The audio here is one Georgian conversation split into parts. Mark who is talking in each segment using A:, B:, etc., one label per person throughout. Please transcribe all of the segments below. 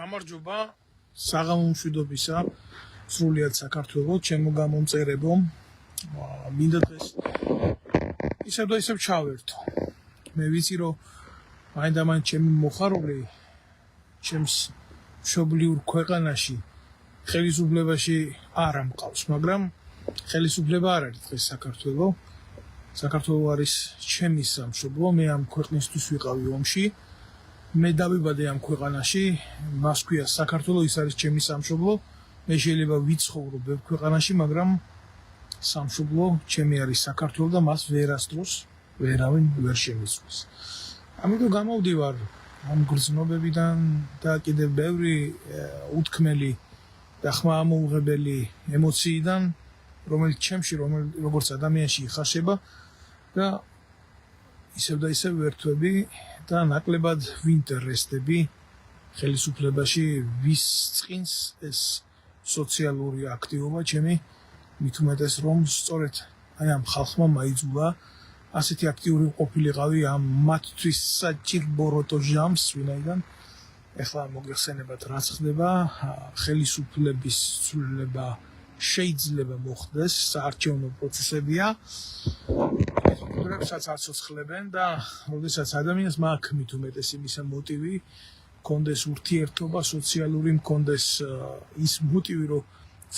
A: გამარჯობა საღამომშვიდობისა სრულიად საქართველოს ჩემო გამომწერებო მინდა დღეს ისევ და ისევ ჩავერთო მე ვიცი რომ მაინდამაინც ჩემი მოხარული ჩემს მშობლიურ ქვეყანაში ხელისუფლებაში არ ამყავს მაგრამ ხელისუფლება არ არის დღეს საქართველოს არის ჩემი სამშობლო მე ამ ქვეყნისთვის ვიყავი ომში მე დავიბადე ამ ქვეყანაში მას ქვია საქართველოს ის არის ჩემი სამშობლო მე შეიძლება ვიცხოვრო ბევრ ქვეყანაში მაგრამ სამშობლო ჩემი არის საქართველოს და მას ვერასდროს ვერავინ ვერ შემისვლის ამიტომ გამოვდივარ ამ გრძნობებიდან და კიდევ ბევრი უთქმელი და ხმამოუღებელი ემოციიდან რომელიც ჩემში როგორც ადამიანში იხაშება და ისევ და ისევ ვერთვები და ნაკლებად ვინტერესდები ხელისუფლებაში ვის წინს ეს სოციალური აქტივობა ჩემი მით უმეტეს რომ სწორედ აი ამ ხალხმა მაიძულა ასეთი აქტიური ყოფილიყავი ამ მათთვის საჭირბოროტო ჟამს ვინაიდან ეხლა მოგეხსენებათ რაც ხდება ხელისუფლების ცვლილება შეიძლება მოხდეს საარჩევნო პროცესებია როდესაც აცოცხლებენ და როდესაც ადამიანს მაქვს მით უმეტეს იმისა მოტივი კონდეს ურთიერთობა სოციალური მქონდეს ის მოტივი რომ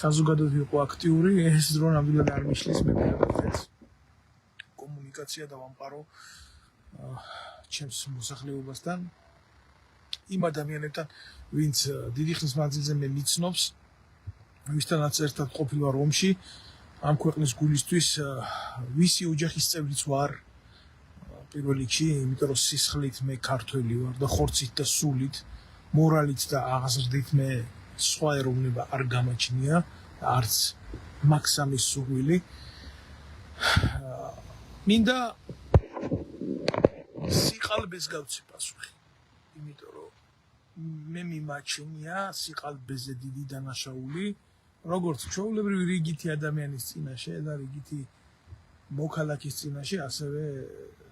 A: საზოგადოებრივ იყო აქტიური ეს დრო ნამდვილად არ მიშლის მე გადაგწევს კომუნიკაცია და ვამყარო ჩემს მოსახლეობასთან იმ ადამიანებთან ვინც დიდი ხნის მანძილზე მე მიცნობს ვისთანაც ერთად ყოფილვარ ომში ამ ქვეყნის გულისთვის ვისი ოჯახის წევრიც ვარ პირველ რიგში იმიტომ რომ სისხლით მე ქართველი ვარ და ხორცით და სულით მორალით და აღზრდით მე სხვა ეროვნება არ გამაჩნია არც მაქსამის სურვილი მინდა სიყალბეს გავცი პასუხი იმიტომ რომ მე მიმაჩნია სიყალბეზე დიდი დანაშაული როგორც ჩვეულებრივი რიგითი ადამიანის წინაშე და რიგითი მოქალაქის წინაშე ასევე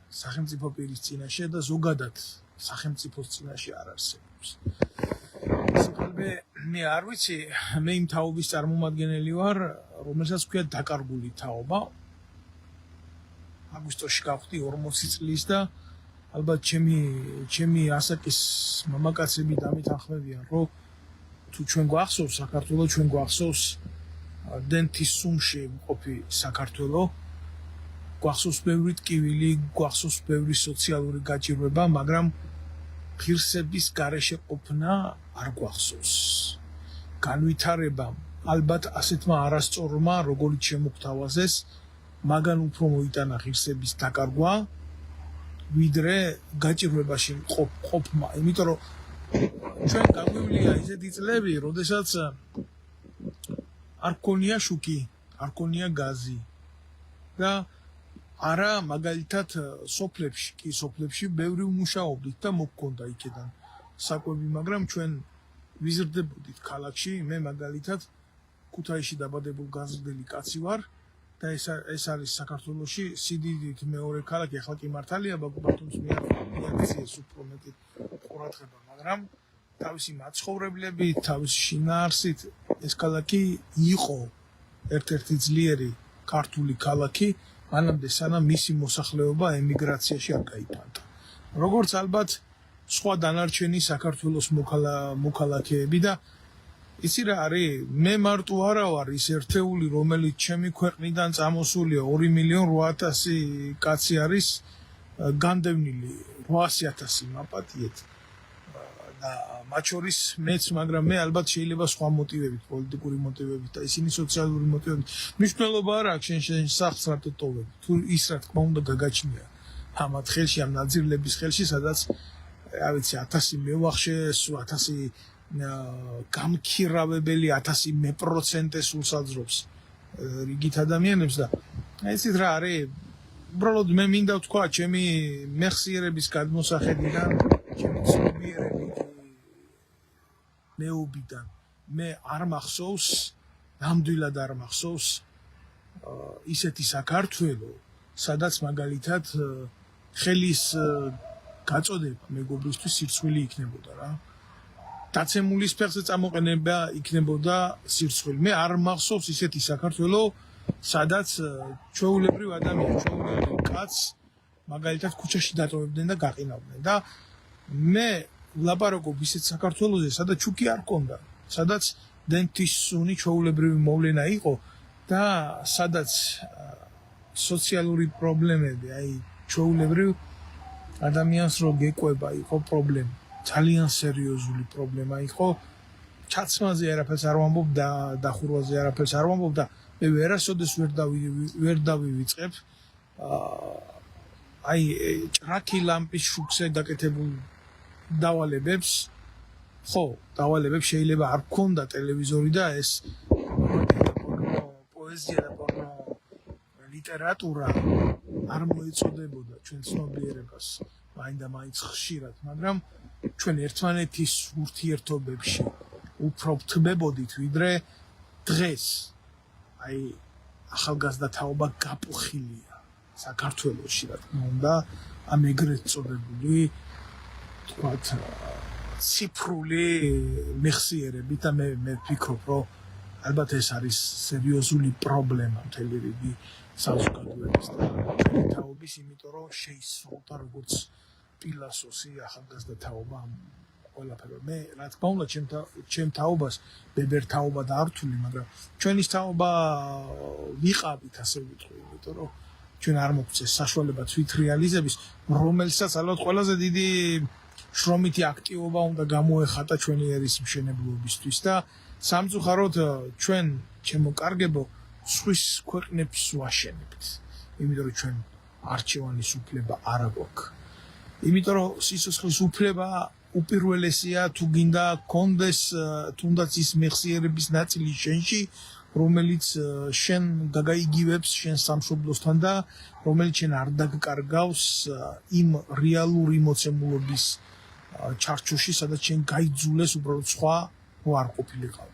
A: სახელმწიფო პირის წინაშე და ზოგადად სახელმწიფოს წინაშე არ არსებობს სიყალბე მე არ ვიცი მე იმ თაობის წარმომადგენელი ვარ რომელსაც ქვია დაკარგული თაობა აგვისტოში გავხდი 40 წლის და ალბათ ჩემი ასაკის მამაკაცები დამითანხმებიან რომ თუ ჩვენ გვახსოვს საქართველოს ჩვენ გვახსოვს დენთის სუმში მყოფი საქართველოს გვახსოვს ბევრი ტკივილი გვახსოვს ბევრი სოციალური გაჭირვება მაგრამ ღირსების გარეშე ყოფნა არ გვახსოვს განვითარება ალბათ ასეთმა არასწორმა როგორც შემოგთავაზეს მაგან უფრო მოიტანა ღირსების დაკარგვა ვიდრე გაჭირვებაში ყოფნა იმიტომ რომ ჩვენ გაგვივლია ისეთი წლები როდესაც არ ქონია შუქი არ ქონია გაზი და არა მაგალითად სოფლებში ბევრი უმუშაობდით და მოგქონდა იქიდან საკვები მაგრამ ჩვენ ვიზრდებოდით ქალაქში მე მაგალითად ქუთაისში დაბადებულ გაზრდელი კაცი ვარ და ეს არის საქართველოში სიდიდით მეორე ქალაქი ახლა კი მართალია ბატონს მიაქციეს უფრო მეტი ყურადღება მაგრამ თავისი მაცხოვრებლებით თავისი შინაარსით ეს ქალაქი იყო ერთ-ერთი ძლიერი ქართული ქალაქი მანამდე სანამ მისი მოსახლეობა ემიგრაციაში არ გაიფანტა როგორც ალბათ სხვა დანარჩენი საქართველოს მოქალაქეები და იცი რა არის მე მარტო არა ვარ ის ერთეული რომელიც ჩემი ქვეყნიდან წამოსულია 2,800,000 კაცი არის განდევნილი 800,000 მაპატიეთ და მათ შორის მეც მაგრამ მე ალბათ შეიძლება სხვა მოტივებით პოლიტიკური მოტივებით და ისინი სოციალური მოტივებით მნიშვნელობა არ აქვს შენ სახლს რატო ტოვებ თუ ის რა თქმა უნდა გაგაჩნია ამათ ხელში ამ ნაძირლების ხელში სადაც რა ვიცი 1000 მევახშეს 1000 გამქირავებელი 1000% სულს აძრობს რიგით ადამიანებს და ესეთ რა არის უბრალოდ მე მინდა ვთქვა ჩემი მეხსიერების გადმოსახედიდან ჩემი ცნობიერების მეუბიდან მე არ მახსოვს ნამდვილად არ მახსოვს ისეთი საქართველო სადაც მაგალითად ხელის გაწოდება მეგობრისთვის სირცხვილი იქნებოდა რა დაცემულის ფეხზე წამოყენება იქნებოდა სირცხვილი. მე არ მახსოვს ისეთი საქართველოს, სადაც ჩვეულებრივ ადამიანს, ჩვეულებრივ კაცს მაგალითად ქუჩაში დატოვებდნენ და გაყინავდნენ და მე ვლაპარაკობ ისეთ საქართველოზე, სადაც ჩუქი არ ჰქონდა, სადაც დენტისუნი ჩვეულებრივი მოვლენა იყო და სადაც სოციალური პრობლემები, აი ჩვეულებრივ ადამიანს რო გეკვება იყო პრობლემა, ძალიან სერიოზული პრობლემა იყო. ჩაცმაზე არაფერს არ ვამბობ და დახურვაზე არაფერს არ ვამბობ და მე ვერასოდეს ვერ დავივიწყებ აი ჭრაკი ლამპის შუქზე გაკეთებულ დავალებებს. ხო, დავალებებს შეიძლება არ გქონდა ტელევიზორი და ეს პოეზია და ლიტერატურა არ მოეწოდებოდა ჩვენ ცნობიერებას მაინდა-მაინც ხშირად, მაგრამ ჩვენ ერთმანეთის ურთიერთობებში უფრო ვთმებოდით ვიდრე დღეს. აი ახალგაზრდა თაობა გაპუხილია საქართველოში, რა თქმა უნდა, ამ ეგრეთ წოდებული თქვათ ციფრული მეხსიერებით და მე ვფიქრობ, რომ ალბათ ეს არის სერიოზული პრობლემა მთელი რიგი საზოგადოების და ჩვენი თაობის, იმიტომ რომ შეისრულთა როგორც პილასოსი ახალგაზრდა თაობა ყველაფერი. მე რა თქმა უნდა ჩემ თაობას ბებერ თაობა დაართული, მაგრამ ჩვენის თაობა ვიყავით, ასე ვიტყვი, იმიტომ რომ ჩვენ არ მოგწეს საშუალება თვითრეალიზების, რომელსაც ალბათ ყველაზე დიდი შრომითი აქტივობა უნდა გამოეხატა ჩვენი ერის მშენებლობისთვის და სამწუხაროდ ჩვენ ჩემო კარგებო სხვის ქვეყნებს ვაშენებთ, იმიტომ რომ ჩვენ არჩევანის უფლება არ აქვს. იმიტომ რომ სიცოცხლის უფლება უპირველესია თუ გინდა გქონდეს თუნდაც ის მეხსიერების ნაწილი შენში, რომელიც შენ გაგაიგივებს შენ სამშობლოსთან და რომელიც შენ არ დაგკარგავს იმ რეალური მოცემულობის ჩარჩოში, სადაც შენ გაიძულეს უბრალოდ სხვა არ ყოფილიყავ.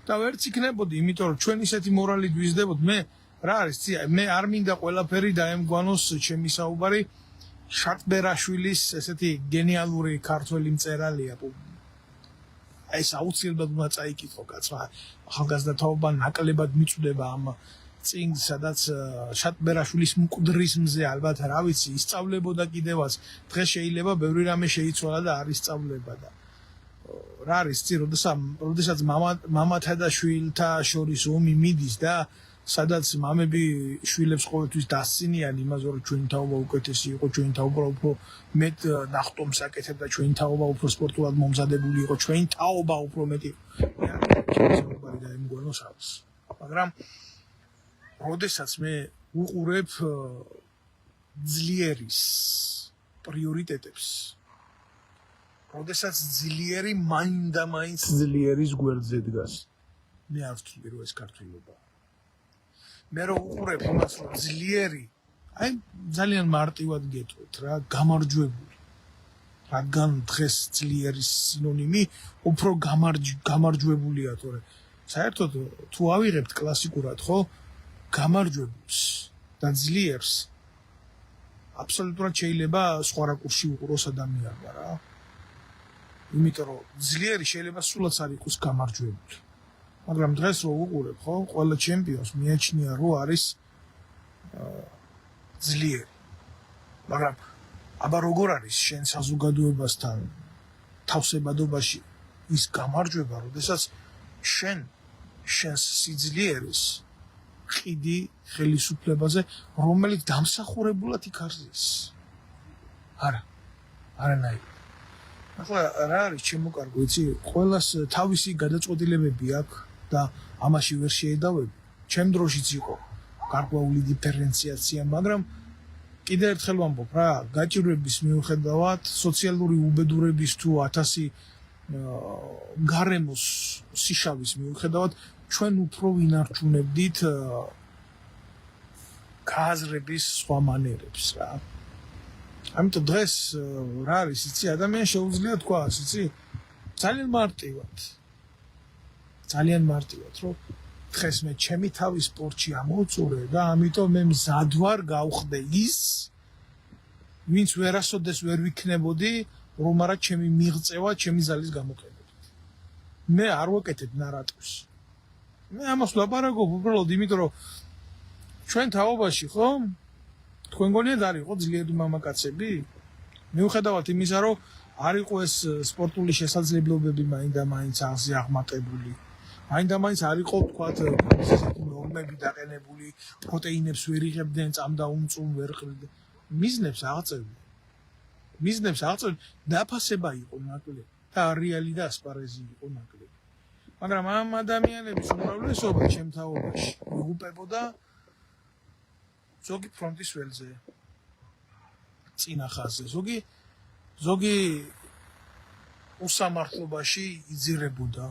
A: და ვერც იქნებოდი, იმიტომ რომ ჩვენ ისეთი მორალით ვიზრდებოდ. მე რა არის, მე არ მინდა ყველაფერი დაემგვანოს ჩემი საუბარი შატბერაშვილის ესეთი გენიალური ქართველი მწერალია. ეს აუცილებლად უნდა წაიკითხო კაცმა. ახალგაზრდა თაობა ნაკლებად მიწვდება ამ წინს, სადაც შატბერაშვილის მკვდრის მზე ალბათ რა ვიცი, ისწავლებოდა კიდევაც. დღეს შეიძლება ბევრი რამე შეიცვალა და არ ისწავლება და რა არის, როდესაც მამათა და შვილთა შორის ომი მიდის და სადაც მამები შვილებს ყოველთვის დასცინიან იმაზე, რომ ჩვენი თაობა უკეთესი იყო, ჩვენი თაობა უფრო მეტ ნახტომს აკეთებდა, ჩვენი თაობა უფრო სპორტულად მომზადებული იყო, ჩვენი თაობა უფრო მეტი იყო და იმგვაროს აქვს. მაგრამ როდესაც მე უყურებ ძლიერის პრიორიტეტებს, როდესაც ძლიერი მაინდა-მაინც ძლიერის გვერდზე დგას, მე არ ვთვლი, რომ ეს ქართულობაა. მე რო უყურებ იმას, რომ ძლიერი, აი ძალიან მარტივად გეტყვით რა, გამარჯვებული. რადგან დღეს ძლიერის სინონიმი უფრო გამარჯვებულია, თორე საერთოდ თუ ავიღებთ კლასიკურად, ხო, გამარჯვებულს და ძლიერს აბსოლუტურად შეიძლება სხვა რაკურსში უყუროს ადამიანმა რა. იმიტომ რომ ძლიერი შეიძლება სულაც არ იყოს გამარჯვებული. მაგრამ დღეს რო უყურებ, ხო, ყველა ჩემპიონს მიაჩნია, რომ არის ძლიერი. მაგრამ აბა როგორ არის შენ საზოგადოებასთან თავსებადობაში ის გამარჯვება, როდესაც შენს სიძლიერეს ყიდი ხელისუფლებაზე, რომელიც დამსახურებულად იქარზეს. არანაირად. ახლა რა არის ჩემო კარგო, იცი, ყველას თავისი გადაწყვეტილებები აქვს და ამაში ვერ შეედავები. ჩემ დროშიც იყო გარკვეული დიფერენციაცია, მაგრამ კიდევ ერთხელ ვამბობ რა, გაჭირვების მიუხედავად, სოციალური უბედურების თუ 1000 გარემოს სიშავის მიუხედავად, ჩვენ უფრო ვინარჩუნებდით გააზრების სხვა მანერებს რა. ამიტომ დღეს რა არის, იცი, ადამიანს შეუძლია თქვას, იცი, ძალიან მარტივად, რომ დღეს მე ჩემი თავი სპორტში ამოვწურე და ამიტომ მე მზად ვარ გავხდე ის, ვინც ვერასოდეს ვერ ვიქნებოდი, რომ არა ჩემი მიღწევა ჩემი ზალის გამოყენებით. მე არ ვაკეთებ ნარატივს. მე ამას ვლაპარაკობ უბრალოდ იმიტომ რომ ჩვენ თაობაში ხო თქვენ გონიათ არ იყო ძლიერი მამაკაცები? მიუხედავად იმისა რომ არ იყო ეს სპორტული შესაძლებლობები მაინდა-მაინც აზი აღმატებული. მაინდა-მაინც არ იყო თქვათ ისეთი ნორმები დაყენებული, პროტეინებს ვერ იღებდნენ, წამდა უმწვიმ ვერ ყრიდნენ. მიზნებს აღწევდნენ. დაფასება იყო ნაკლები და რეალი და ასპარეზი იყო ნაკლები. მაგრამ ამ ადამიანების უმრავლესობა ჩემ თაობაში იღუპებოდა ზოგი ფრონტის ველზე. წინა ხაზზე, ზოგი უსამართლობაში იძირებოდა.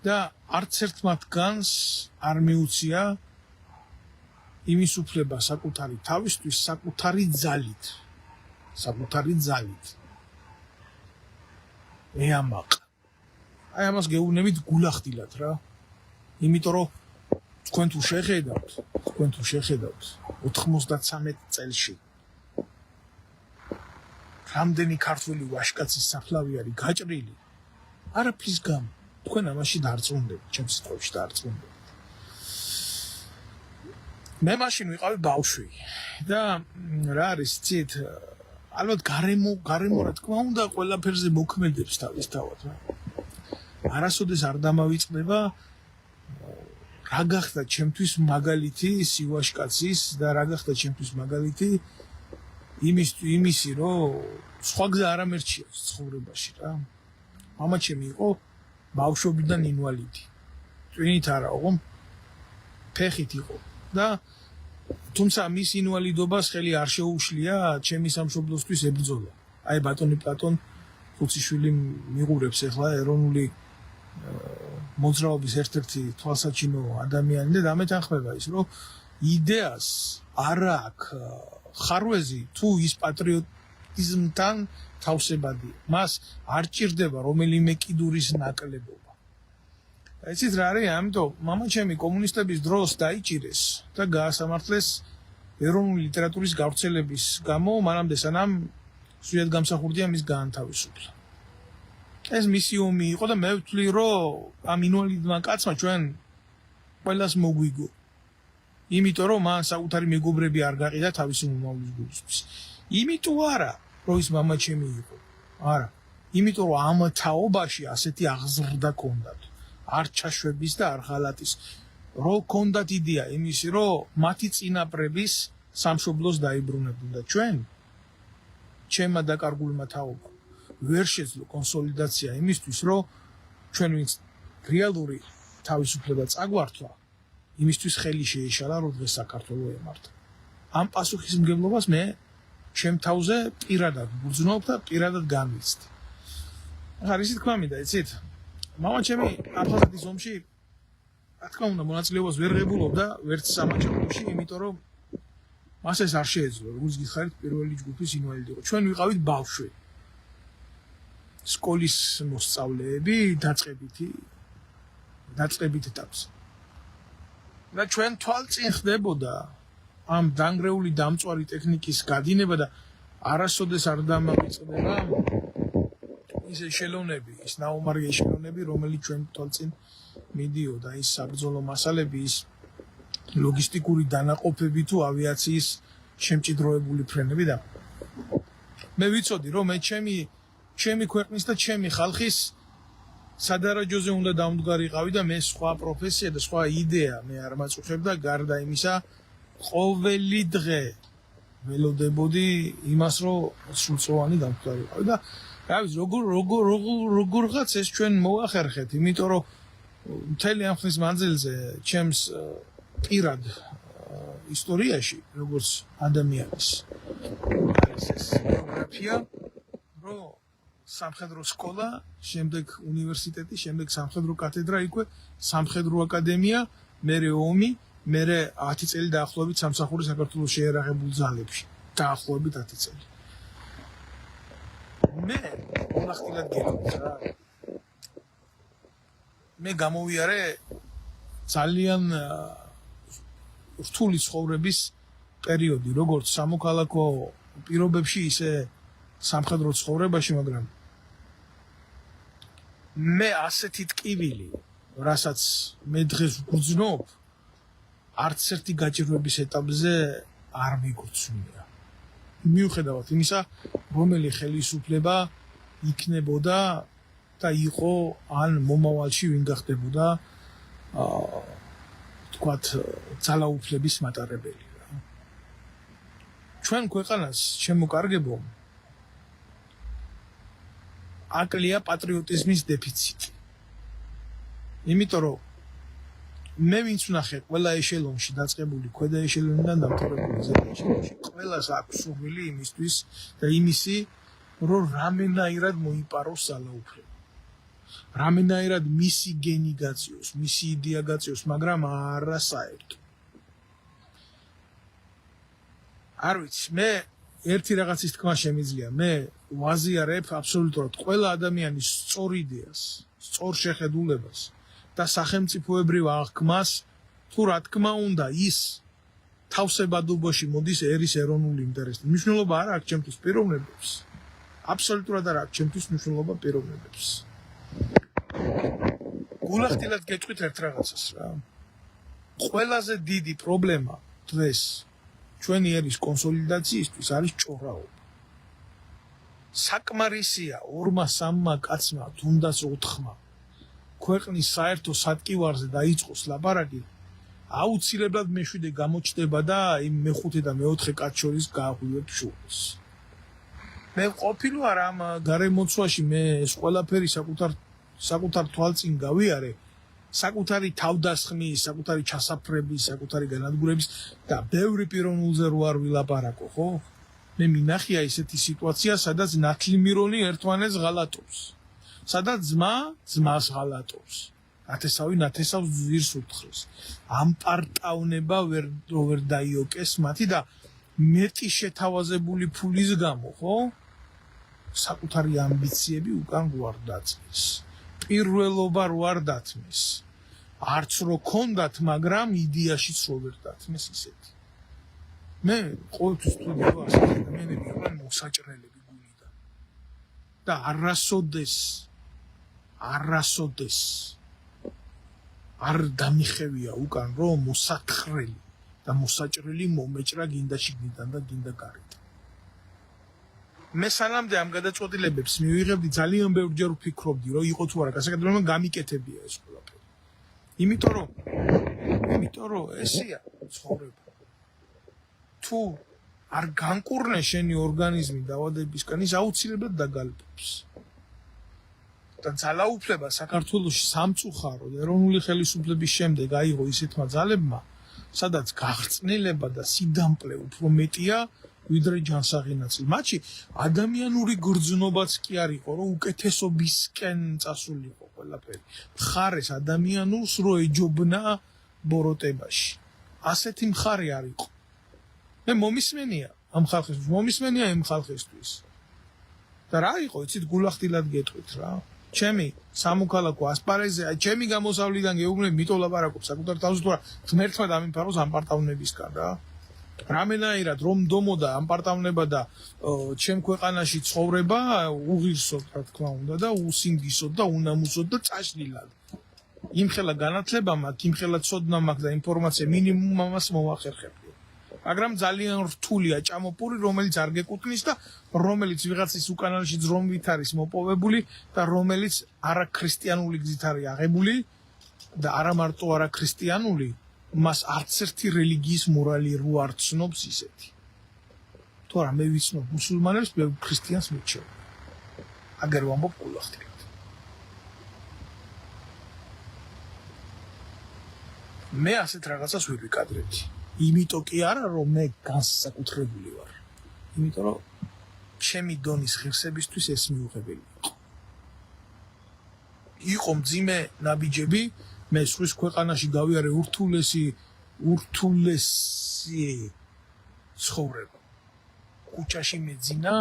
A: და არც ერთ მათგანს არ მიუწია იმის უფლება საკუთარი თავისთვის, საკუთარი ძალით. ამაყ. აი ამას გეუბნებით გულახდილად რა. იმიტომ რომ თქვენ თუ შეხედავთ 93 წელში რამდენი ქართველი ვაჟკაცის საფლავი არის გაჭრილი. არაფრის გამო თქვენ ამაში დარწმუნდებით, ჩემს სიტყვებში დარწმუნდებით. მე მაშინ ვიყავი ბავშვი და რა არის ცით ალბათ გარემო რა თქმა უნდა ყველაფერზე მოქმედებს თავის თავად რა. არასოდეს არ დამავიწყდება რა გახდა ჩემთვის მაგალითი სივაშკაცის და რა გახდა ჩემთვის მაგალითი იმისი რომ სხვა გზა არ ამერჩია ცხოვრებაში რა. მამა ჩემი იყო ბავშვობიდან ინვალიდი. წვენით არა იყო, ფეხით იყო და თუმცა მის ინვალიდობას ხელი არ შეუშლია ჩემი სამშობლოსთვის ებრძოლა. აი ბატონი პლატონ ხუციშვილი მიღურებს ახლა ეროვნული მოძრაობის ერთ-ერთი თვალსაჩინო ადამიანი და დამეთანხმება ის რომ იდეას არ აქვს ხარვეზი თუ ის პატრიოტიზმთან თავსებადი. მას არ ჭირდება რომელიმე კიდურის ნაკლებობა. იცით რა არის? ამიტომ მამა ჩემი კომუნისტების დროს დაიჭირეს და გაასამართლეს ეროვნული ლიტერატურის გავრცელების გამო, მანამდე სანამ სულიად გამსახურდია მის გაანთავისუფლა. ეს მისი ომი იყო და მე ვთვლი რომ ამ ინვალიდმა კაცმა ჩვენ ყველას მოგვიგო. იმიტომ რომ მან საკუთარი მეგობრები არ გაყიდა თავისი მომავლის გულისთვის. იმიტომ არა რომ ის მამა ჩემი იყო. არა. იმიტომ რომ ამ თაობაში ასეთი აღზრდა ჰქონდათ. არ ჩაშვების და არ ღალატის. რო ჰქონდათ იდეა იმისი რომ მათი წინაპრების სამშობლოს დაიბრუნებდნენ და ჩვენ ჩემმა დაკარგულმა თაობა ვერ შეძლო კონსოლიდაცია იმისთვის რომ ჩვენ ვინც რეალური თავისუფლება წაგვართვა იმისთვის ხელი შეეშალა რომ დღეს საქართველოს ემართა. ამ პასუხისმგებლობას მე ჩემ თავზე პირადად ვგრძნობ და პირადად განვიცდი. ახლა ისე თქვა მინდა, იცით? მამა ჩემი აფხაზეთის ომში რა თქმა უნდა მონაწილეობას ვერ ღებულობდა ვერც სამაჯრობოში, იმიტომ რომ მას ეს არ შეეძლო, როგორც გითხარით, პირველი ჯგუფის ინვალიდი იყო. ჩვენ ვიყავით ბავშვი. სკოლის მოსწავლეები დაწყებით ეტაპზე. და ჩვენ თვალწინ ხდებოდა ამ დანგრეული დამწვარი ტექნიკის გადინება და არასოდეს არ დამავიწყდება ის ეშელონები, ის ნაომარი ეშელონები, რომელიც ჩვენ თვალწინ მიდიოდა, ის საბრძოლო მასალები, ის ლოგისტიკური დანაყოფები თუ ავიაციის შემჭიდროებული ფრენები და მე ვიცოდი რომ მე ჩემი ქვეყნის და ჩემი ხალხის სადარაჯოზე უნდა დამდგარიყავი და მე სხვა პროფესია და სხვა იდეა მე არ მაწუხებდა გარდა იმისა ყოველი დღე ველოდებოდი იმას რომ სრულწლოვანი დამდგარიყავი და რა ვიცი როგორღაც ეს ჩვენ მოახერხეთ იმიტომ რომ მთელი ამ ხნის მანძილზე ჩემს პირად ისტორიაში როგორც ადამიანის არის ეს ბიოგრაფია რომ სამხედრო სკოლა, შემდეგ უნივერსიტეტი, შემდეგ სამხედრო კათედრა, იქვე სამხედრო აკადემია, მერე ომი, მერე 10 წელი დაახლოებით სამსახური საქართველოს შეერაღებულ ძალებში. დაახლოებით 10 წელი. მე მონახილად გეუბნები რა. მე გამოვიარე ძალიან რთული ცხოვრების პერიოდი, როგორც სამოქალაქო პირობებში, ისე სამხედრო ცხოვრებაში, მაგრამ მე ასეთი ტკივილი, რასაც მე დღეს ვგრძნობ, არც ერთი გაჭირვების ეტაპზე არ მიგვრცნია. მიუხედავად იმისა, რომელი ხელისუფლება იქნებოდა და იყო ან მომავალში ვინ გახდებოდა თქვათ ძალაუფლების მატარებელი. ჩვენ ქვეყანას შემოკარგებო აკლია პატრიოტიზმის დეფიციტი. იმიტომ რომ მე ვინც ვნახე ყველა ეშელონში დაწყებული ქვედა ეშელონიდან დამთავრებული ზედა ეშელონში ყველას აქვს სურვილი იმისთვის და იმისი რომ რამენაირად მოიპაროს ძალაუფლება. რამენაირად მისი გენი გაწიოს, მისი იდეა გაწიოს, მაგრამ არა საერთო. არ ვიცი, მე ერთი რაღაცის თქმა შემიძლია, მე ვაზიარებ აბსოლუტურად ყველა ადამიანის სწორ იდეას, სწორ შეხედულებას და სახელმწიფოებრივ აღქმას, თუ რა თქმა უნდა ის თავსებადობაში მოდის ერის ეროვნული ინტერესი. მნიშვნელობა არ აქვს ჩემთვის პიროვნებებს. აბსოლუტურად არ აქვს ჩემთვის მნიშვნელობა პიროვნებებს. გულახდილად გეტყვით ერთ რაღაცას რა. ყველაზე დიდი პრობლემა დღეს ჩვენი ერის კონსოლიდაციისთვის არის ჭორაობა. საკმარისია 2-3 კაცმა, თუნდაც 4-მა ქვეყნის საერთო სატკივარზე დაიწყოს ლაპარაკი, აუცილებლად მეშვიდე გამოჩნდება და იმ მეხუთე და მეოთხე კაც შორის გააღვივებ შუას. მე ყოფილი ვარ ამ გარემოცვაში, მე ეს ყველაფერი საკუთარ თვალწინ გავიარე, საკუთარი თავდასხმის, საკუთარი ჩასაფრების, საკუთარი განადგურების და ბევრი პიროვნულზე რო არ ვილაპარაკო, ხო? მე მინახია ისეთი სიტუაცია, სადაც ნათლი მირონი ერთმანეთს ღალატობს. სადაც ძმა ძმას ღალატობს. ნათესავი ნათესავს ძვირს უთხრეს. ამ პარტავნება ვერ დაიოკეს მათი და მეტი შეთავაზებული ფულის გამო, ხო? საკუთარი ამბიციები უკან გვარ დაწეს. პირველობა რო არ დათმეს. არც რო ქონდათ, მაგრამ იდეაშიც რო ვერ დათმეს ისეთი. მე ყოველთვის ვთვლი რომ ადამიანები იყვნენ მოსაჭრელები გულიდან. და არასოდეს არ დამიხევია უკან რომ მოსათხრელი და მოსაჭრელი მომეჭრა გინდა შიგნიდან და გინდა გარედან. მე სანამდე ამ გადაწყვეტილებებს მივიღებდი ძალიან ბევრჯერ ვფიქრობდი რომ იყო თუ არა გასაკეთებელი, გამიკეთებია ეს ყველაფერი. იმიტომ რომ ესეა ცხოვრება. თუ არ განკურნე შენი ორგანიზმი დაავადებისგან, ის აუცილებლად დაგალბობს. და ძალაუფლება საქართველოში სამწუხაროდ ეროვნული ხელისუფლების შემდეგ აიღო ისეთმა ძალებმა, სადაც გაღწნილება და სიდამპლე უფრო მეტია ვიდრე ჯანსაღი. მათში ადამიანური გრძნობაც კი არ იყო, რომ უკეთესობისკენ წასულიყო ყველაფერი. მხარეს ადამიანურს რო ეჯობნა ბოროტებაში. ასეთი მხარე არ იყო. მე მომისმენია ამ ხალხისთვის. და რა იყო, იცით, გულახდილად გეტყვით რა. ჩემი სამოქალაქო ასპარეზზე, ჩემი გამოსავლიდან გეუბნები, მითო ლაპარაკობ საკუთარ თავზე თუ რა ღმერთმა დამიფაროს ამ პარტავნებისგან რა. რამენაირად რომ დომოდა ამ პარტავნება და ჩემ ქვეყანაში ცხოვრება უღირსოდ, რა თქმა უნდა, და უსინდისოდ და უნამუსოდ და წაშლილად. იმხელა განათლება მაქვს, იმხელა ცოდნა მაქვს და ინფორმაცია მინიმუმ ამას მოვახერხებდი. მაგრამ ძალიან რთულია ჭამოპური, რომელიც არ გეკუთვნის და რომელიც ვიღაცის უკანალში ძრომვით არის მოპოვებული და რომელიც არაქრისტიანული გზით არის აღებული და არა მარტო არაქრისტიანული, მას არც ერთი რელიგიის მორალი რო არ ცნობს ისეთი. თუ არა მე ვიცნობ მუსულმანებს, მე ქრისტიანს მიჩვევ. აგერ ვამბობ გულახდილად. მე ასეთ რაღაცას ვერ ვიკადრებდი. იმიტომ კი არა რომ მე განსაკუთრებული ვარ. იმიტომ რომ ჩემი დონის ღირსებისთვის ეს მიუღებელი იყო. იყო მძიმე ნაბიჯები, მე სხვის ქვეყანაში გავიარე ურთულესი ცხოვრება. ქუჩაში მეძინა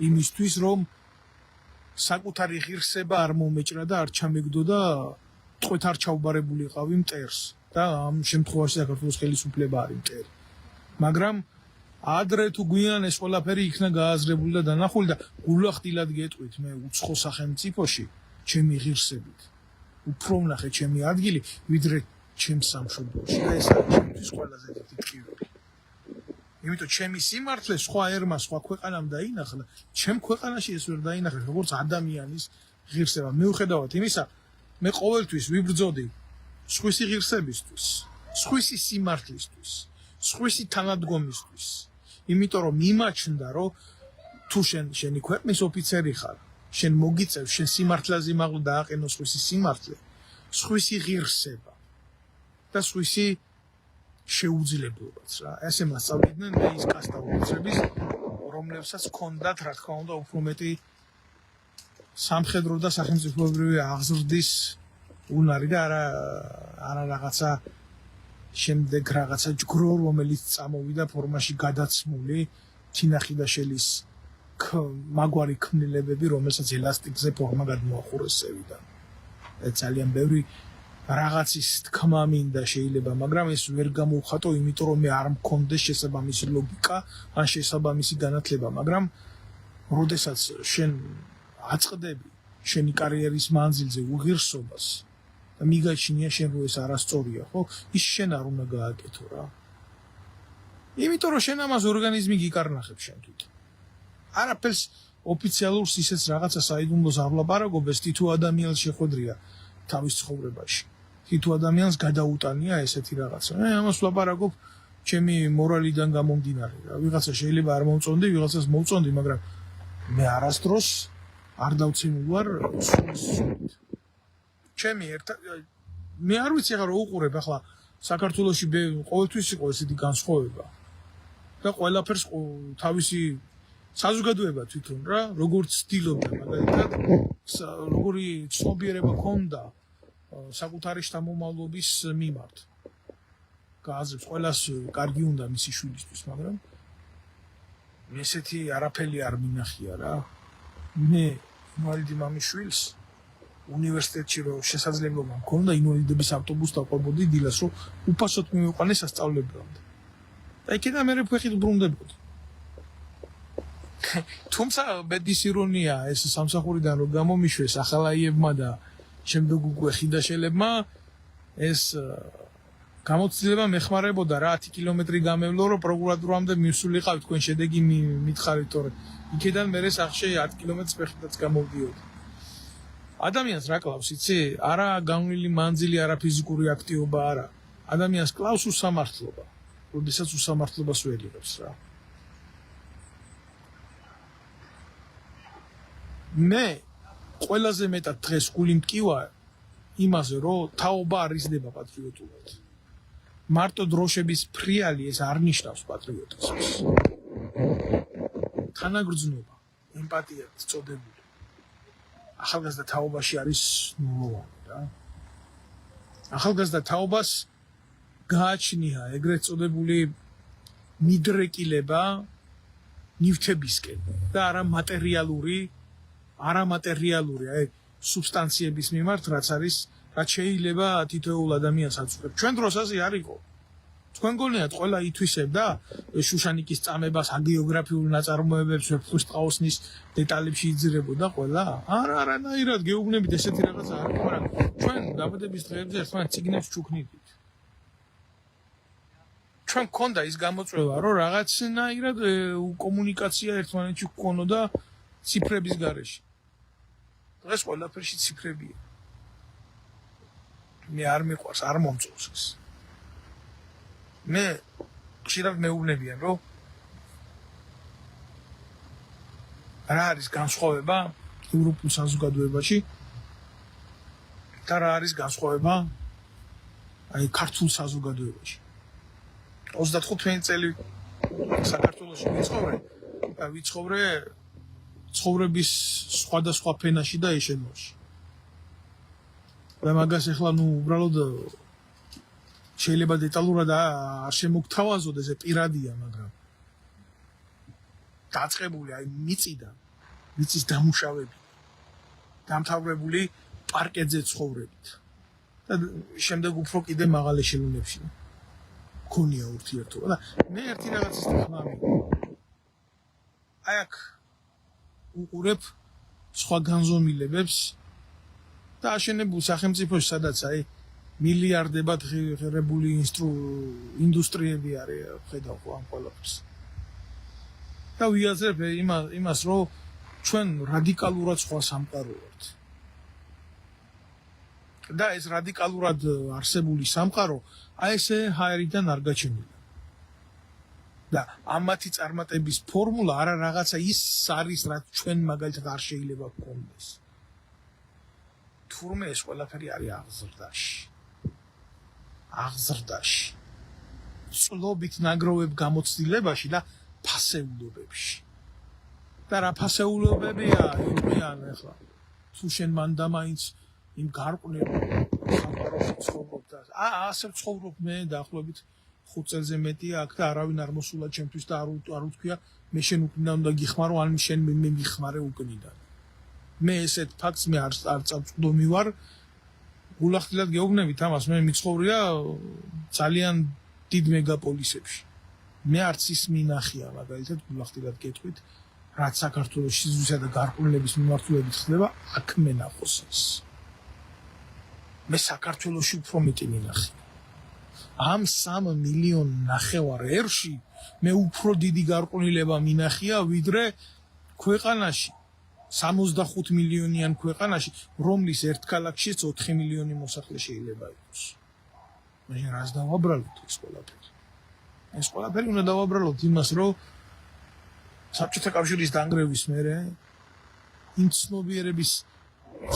A: იმისთვის რომ საკუთარი ღირსება არ მომეჭრა და არ ჩამეგდო და ტყვეთ არ ჩაუბარებულიყავი მტერს. და ამ შემთხვევაში საქართველოს ხელისუფლება არის მტერი. მაგრამ ადრე თუ გვიან ეს ყველაფერი იქნა გააზრებული და დანახული და გულახდილად გეტყვით, მე უცხო სახელმწიფოში ჩემი ღირსებით უფრო ვნახე ჩემი ადგილი ვიდრე ჩემს სამშობლოში და ეს არის ჩემთვის ყველაზე დიდი ტკივილი იმიტომ ჩემი სიმართლე სხვა ერმა სხვა ქვეყანამ დაინახა ჩემ ქვეყანაში ეს ვერ დაინახა როგორც ადამიანის ღირსება მიუხედავად იმისა მე ყოველთვის ვიბრძოდი სხვისი ღირსებისთვის სხვისი სიმართლისთვის სხვისი თანადგომისთვის იმიტომ რომ მიმაჩნდა რომ თუ შენი ქვეყნის ოფიცერი ხარ შენ მოგიწევს შენ სიმართლეზე მაღლა დააყენო სხვისი სიმართლე სხვისი ღირსება და სხვისი შეუძლებელობაც რა ესე მასწავლიდნენ მე ის კასტა ოფიცრების რომლებსაც ჰქონდათ რა თქმა უნდა უფრო მეტი სამხედრო და სახელმწიფოებრივი აღზრდის უნარი და არა რაღაცა შემდეგ რაღაცა ჯგრო რომელიც წამოვიდა ფორმაში გადაცმული თინახიდაშელის მაგვარი ქმნილებები რომელსაც ელასტიკზე ფორმა გადმოახურეს ზევიდან ძალიან ბევრი რაღაცის თქმა მინდა შეიძლება მაგრამ ეს ვერ გამოვხატო იმიტომ რომ მე არ მქონდეს შესაბამისი ლოგიკა ან შესაბამისი განათლება მაგრამ როდესაც შენ აწყდები შენი კარიერის მანძილზე უღირსობას და მიგაჩნია შენ რო ეს არასწორია ხო ის შენ არ უნდა გააკეთო რა იმიტომ რომ შენ ამას ორგანიზმი გიკარნახებს შენ თვითონ არაფერს ოფიციალურს ისეც რაღაცა საიდუმლოს არ ვლაპარაკობ ეს თითო ადამიანს შეხვედრია თავის ცხოვრებაში თითო ადამიანს გადაუტანია ესეთი რაღაცა მე ამას ვლაპარაკობ ჩემი მორალიდან გამომდინარე რა ვიღაცა შეიძლება არ მომწონდი ვიღაცას მოვწონდი მაგრამ მე არასდროს არ დავცემულ ვარ ჩემი მე არ ვიცი ახლა რო უყურებ ახლა საქართველოში ყოველთვის იყო ესეთი განსხვავება და ყველაფერს თავისი საზოგადოება თვითონ რა როგორც ცდილობდა მაგალითად როგორი ცნობიერება ჰქონდა საკუთარი შთამომავლობის მიმართ გააზრებს ყველას კარგი უნდა მისი შვილისთვის მაგრამ ესეთი არაფერი არ მინახია რა მე ინვალიდი მამის შვილს უნივერსიტეტში რო შესაძლებლობა მქონდა ინვალიდების ავტობუსს დავყვებოდი დილას რომ უფასოდ მივიყვანე სასწავლებლამდე და იქიდან მე ფეხით ბრუნდებოდი თუმცა ბედის ირონია ეს სამსახურიდან რომ გამომიშვეს ახალაიებმა და შემდეგ უკვე ხიდაშელებმა ეს გამოცდილება მეხმარებოდა რა 10 კილომეტრი გამევლო რომ პროკურატურამდე მისულიყავით თქვენ შედეგი მითხარით თორე იქიდან მე სახში 10 კილომეტრს ფეხითაც გამოვდიოდი ადამიანს რა კლავს იცი არა განვლილი მანძილი არა ფიზიკური აქტივობა არა ადამიანს კლავს უსამართლობა როდესაც უსამართლობას ვერ იღებს რა მე ყველაზე მეტად დღეს გული მტკივა იმაზე რომ თაობა არ იზრდება პატრიოტულად მარტო დროშების ფრიალი ეს არ ნიშნავს პატრიოტიზმს თანაგრძნობა ემპათია წოდებული ახალგაზრდა თაობაში არის ნულოვანი რა ახალგაზრდა თაობას გააჩნია ეგრეთ წოდებული მიდრეკილება ნივთებისკენ და არამატერიალური აი სუბსტანციების მიმართ რაც არის რაც შეიძლება თითოეულ ადამიანს აწუხებს ჩვენ დროს ასე არ იყო თქვენ გონიათ ყველა ითვისებდა შუშანიკის წამებას აგეოგრაფიულ ნაწარმოებებს ვეფხვის ტყაოსნის დეტალებში იძირებოდა ყველა არანაირად გეუბნებით ესეთი რაღაცა არ იყო მაგრამ ჩვენ დაბადების დღეებზე ერთმანეთს ციგნებს ჩუქნიდით ჩვენ გქონდა ის გამოწვევა რომ რაღაცნაირად კომუნიკაცია ერთმანეთში გქონოდა ციფრების გარეშე დღეს ყველაფერში ციფრებია მე არ მიყვარს არ მომწონს ეს მე ხშირად მეუბნებიან რომ რა არის განსხვავება ევროპულ საზოგადოებაში და რა არის განსხვავება აი ქართულ საზოგადოებაში 35 წელი საქართველოში ვიცხოვრე ცხოვრების სხვადასხვა ფენაში და ეშენოში და მაგას ახლა უბრალოდ შეიძლება დეტალურად არ შემოგთავაზოთ ეს პირადია მაგრამ დაწყებული აი მიწის დამუშავებით დამთავრებული პარკეთზე ცხოვრებით და შემდეგ უფრო კიდე მაღალ ეშელონებში ქონია ურთიერთობა და მე ერთი რაღაცის თქმა აი აქ უყურებ სხვა განზომილებებს და აშენებულ სახელმწიფოში, სადაც აი მილიარდებად ღირებული ინდუსტრიები არის, ხედავ ხო ამ ყველაფერს. და ვიაზრებ იმას, რომ ჩვენ რადიკალურად სხვა სამყარო ვართ. და ეს რადიკალურად არსებული სამყარო აი ესე ჰაერიდან არ გაჩენილა. და ამათი წარმატების ფორმულა არა რაღაცა ის არის, რაც ჩვენ მაგალითად არ შეიძლება გქონდეს. თურმე ეს ყველაფერი არის აღზრდაში. წლობით ნაგროვებ გამოცდილებაში და ფასეულობებში. და რა ფასეულობებია იყვიან ახლა. თუ შენ მანდა მაინც იმ გარყვნილ სამყაროში ცხოვრობ და ასე ცხოვრობ მე დაახლოებით 5 წელზე მეტია აქ და არავინ არ მოსულა ჩემთვის და არ უთქვია მე შენ უკნიდან უნდა გიხმარო ან შენ მე მიხმარე უკნიდან. მე ესეთ ფაქტს მე არ წავწვდომი ვარ. გულახდილად გეუბნებით ამას, მე მიცხოვრია ძალიან დიდ მეგაპოლისებში. მე არც ის მინახია მაგალითად გულახდილად გეტყვით, რაც საქართველოს სიზუსტისა და გარყვნილების მიმართულებით ხდება, აქ მენახოს ეს. მე საქართველოში უფრო მეტი მინახია. ამ 3 მილიონ ნახევარ ერში მე უფრო დიდი გარყვნილება მინახია, ვიდრე ქვეყანაში 65 მილიონიან ქვეყანაში, რომლის ერთ ქალაქში 4 მილიონი მოსახლე შეიძლება იყოს. მაგრამ რას დავაბრალოთ ეს ყველაფერი? ეს ყველაფერი უნდა დავაბრალოთ იმას, რომ საბჭოთა კავშირის დანგრევის მერე, იმ ცნობიერების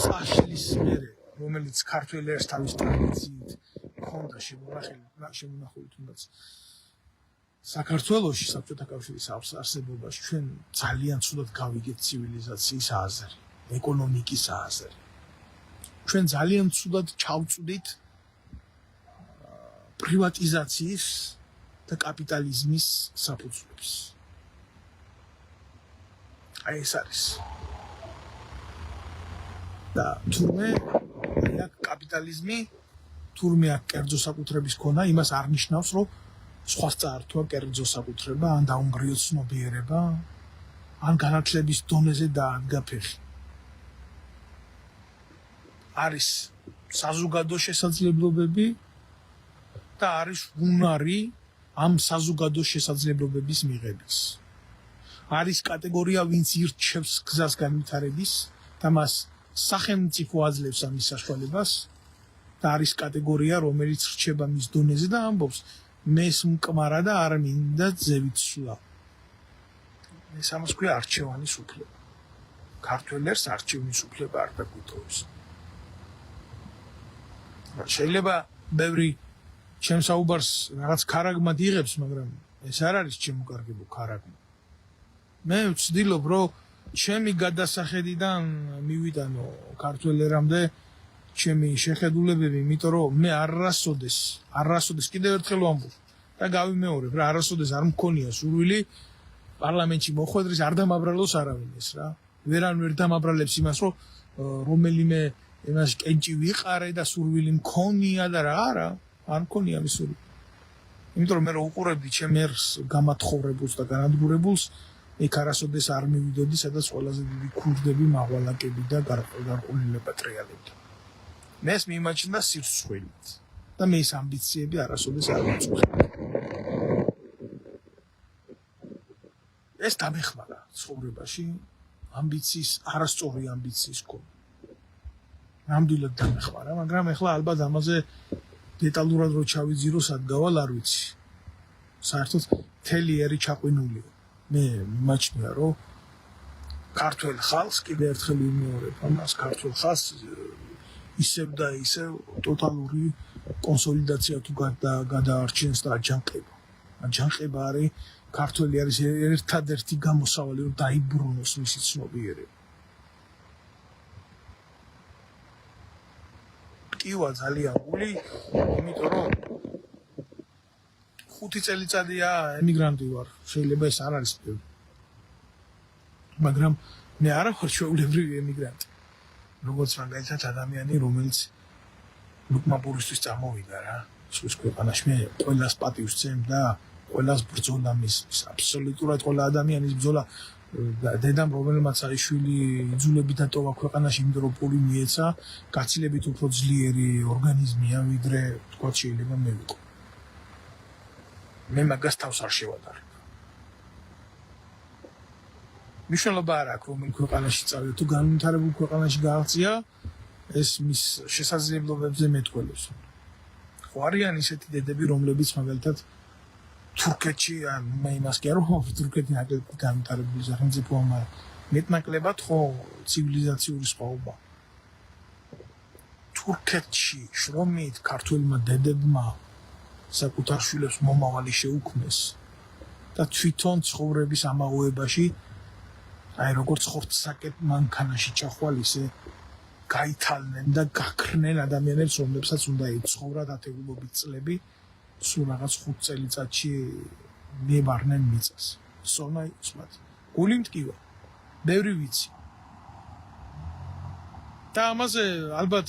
A: წაშლის მერე, რომელიც ქართველ ერს თავის ტრადიციით ჰქონდა შემონახული თუნდაც საქართველოში საბჭოთა კავშირის არსებობაში ჩვენ ძალიან ცუდად გავიგეთ ცივილიზაციის აზრი, ეკონომიკის აზრი. ჩვენ ძალიან ცუდად ჩავწვდით პრივატიზაციის და კაპიტალიზმის საფუძვლებს. აი ეს არის. და თურმე კაპიტალიზმი, თურმე აქ კერძო საკუთრების ქონა, იმას არ ნიშნავს, რომ სხვა წაართვა კერძო საკუთრება, ან დაუნგრიო ცნობიერება, ან განათლების დონეზე დაადგა ფეხი. არის საზოგადო შესაძლებლობები და არის უნარი ამ საზოგადო შესაძლებლობების მიღების. არის კატეგორია, ვინც ირჩევს გზას განვითარების და მას სახელმწიფო აძლევს ამის საშუალებას და არის კატეგორია, რომელიც რჩება მის დონეზე და ამბობს მეს მკმარა და არ მინდა ძევით სვლა. ეს ამას ქვია არჩევანის უფლება. ქართველებს არჩევნის უფლება არ დაგვიტოვებს. შეიძლება ბევრი ჩემს საუბარს რაღაც ქარაგმად იღებს, მაგრამ ეს არ არის ჩემო ქარაგმა. მე ვცდილობ, რომ ჩემი გადასახედიდან მივიდანო ქართველერამდე ჩემი შეხედულებები, იმიტომ რომ მე არასოდეს კიდევ ერთხელ ვამბობ და გავიმეორებ რა, არასოდეს არ მქონია სურვილი პარლამენტში მოხვედრის, არ დამაბრალოს არავინ ეს რა. ვერან ვერ დამაბრალებს იმას, რომ რომელიმე იმას კენჭი ვიყარე და სურვილი მქონია და რა არა, არ მქონია მის სურვილი. იმიტომ რომ მე რო უყურებდი ჩემ ერს გამათხოვრებულს და განადგურებულს, იქ არასოდეს არ მივიდოდი, სადაც ყველაზე დიდი ქურდები, მაღვალაკები და გარყვნილება ტრიალებდა. მე ეს მიმაჩნდა სირცხვილით და მე ეს ამბიციები არასოდეს არ მიწუხებდა. ეს დამეხმარა ცხოვრებაში არასწორი ამბიციის ქონა. ნამდვილად დამეხმარა, მაგრამ ეხლა ალბათ ამაზე დეტალურად რო ჩავიძირო, სად გავალ არ ვიცი. საერთოდ მთელი ერი ჩაყვინულია. მე მიმაჩნია, რომ ქართველ ხალხს კიდევ ერთხელ ვიმეორებ, ამას ქართველ ხალხს ისევ და ისევ ტოტალური კონსოლიდაცია თუ გადაარჩენს და აჯანყება. აჯანყება არის ქართველი არის ერთადერთი გამოსავალი, რომ დაიბრუნოს მისი ცნობიერება. კივა ძალიან გული, იმიტომ რომ 5 წელიწადია ემიგრანტი ვარ, შეიძლება ეს არ არის ბევრი. მაგრამ მე არა ვარ ჩვეულებრივი ემიგრანტი. როგორც მაგალითად ადამიანი, რომელიც ლუკმაბურისთვის წამოვიდა რა, სვის ქვეყანაში, მე ყველას პატივს ვცემ და ყველას ბრძოლა მისმის. აბსოლუტურად ყველა ადამიანის ბრძოლა დედამ რომელმაც აი შვილი იძულებით დატოვა ქვეყანაში, იმიტომ რომ პული მიეცა, გაცილებით უფრო ძლიერი ორგანიზმია, ვიდრე თქვა შეიძლება მე ვიყო. მე მაგას თავს არ შევადარებ. მნიშვნელობა არ აქვს რომელ ქვეყანაში წავიდე, თუ განვითარებულ ქვეყანაში გააღწია, ეს მის შესაძლებლობებზე მეტყველებს. ხო არიან ისეთი დედები, რომლებიც მაგალითად თურქეთში ან იმას კი არ რომ თურქეთი ნაკლები განვითარებული სახელმწიფოა, მაგრამ მეტნაკლებად ხო ცივილიზაციური სხვაობა. თურქეთში შრომით ქართველმა დედებმა საკუთარ შვილებს მომავალი შეუქმნეს და თვითონ ცხოვრების ამაღლებაში აი როგორც ხორცსაკეთ მანქანაში ჩახვალისე გაითალნენ და გაქრნენ ადამიანებს, რომლებსაც უნდა იცხოვრათ ათეულობით წლები, სულ რაღაც 5 წელიწადში მიებარნენ მიწას. სონა იცვათ. გული მტკივა. ბევრი ვიცი. და ამაზე ალბათ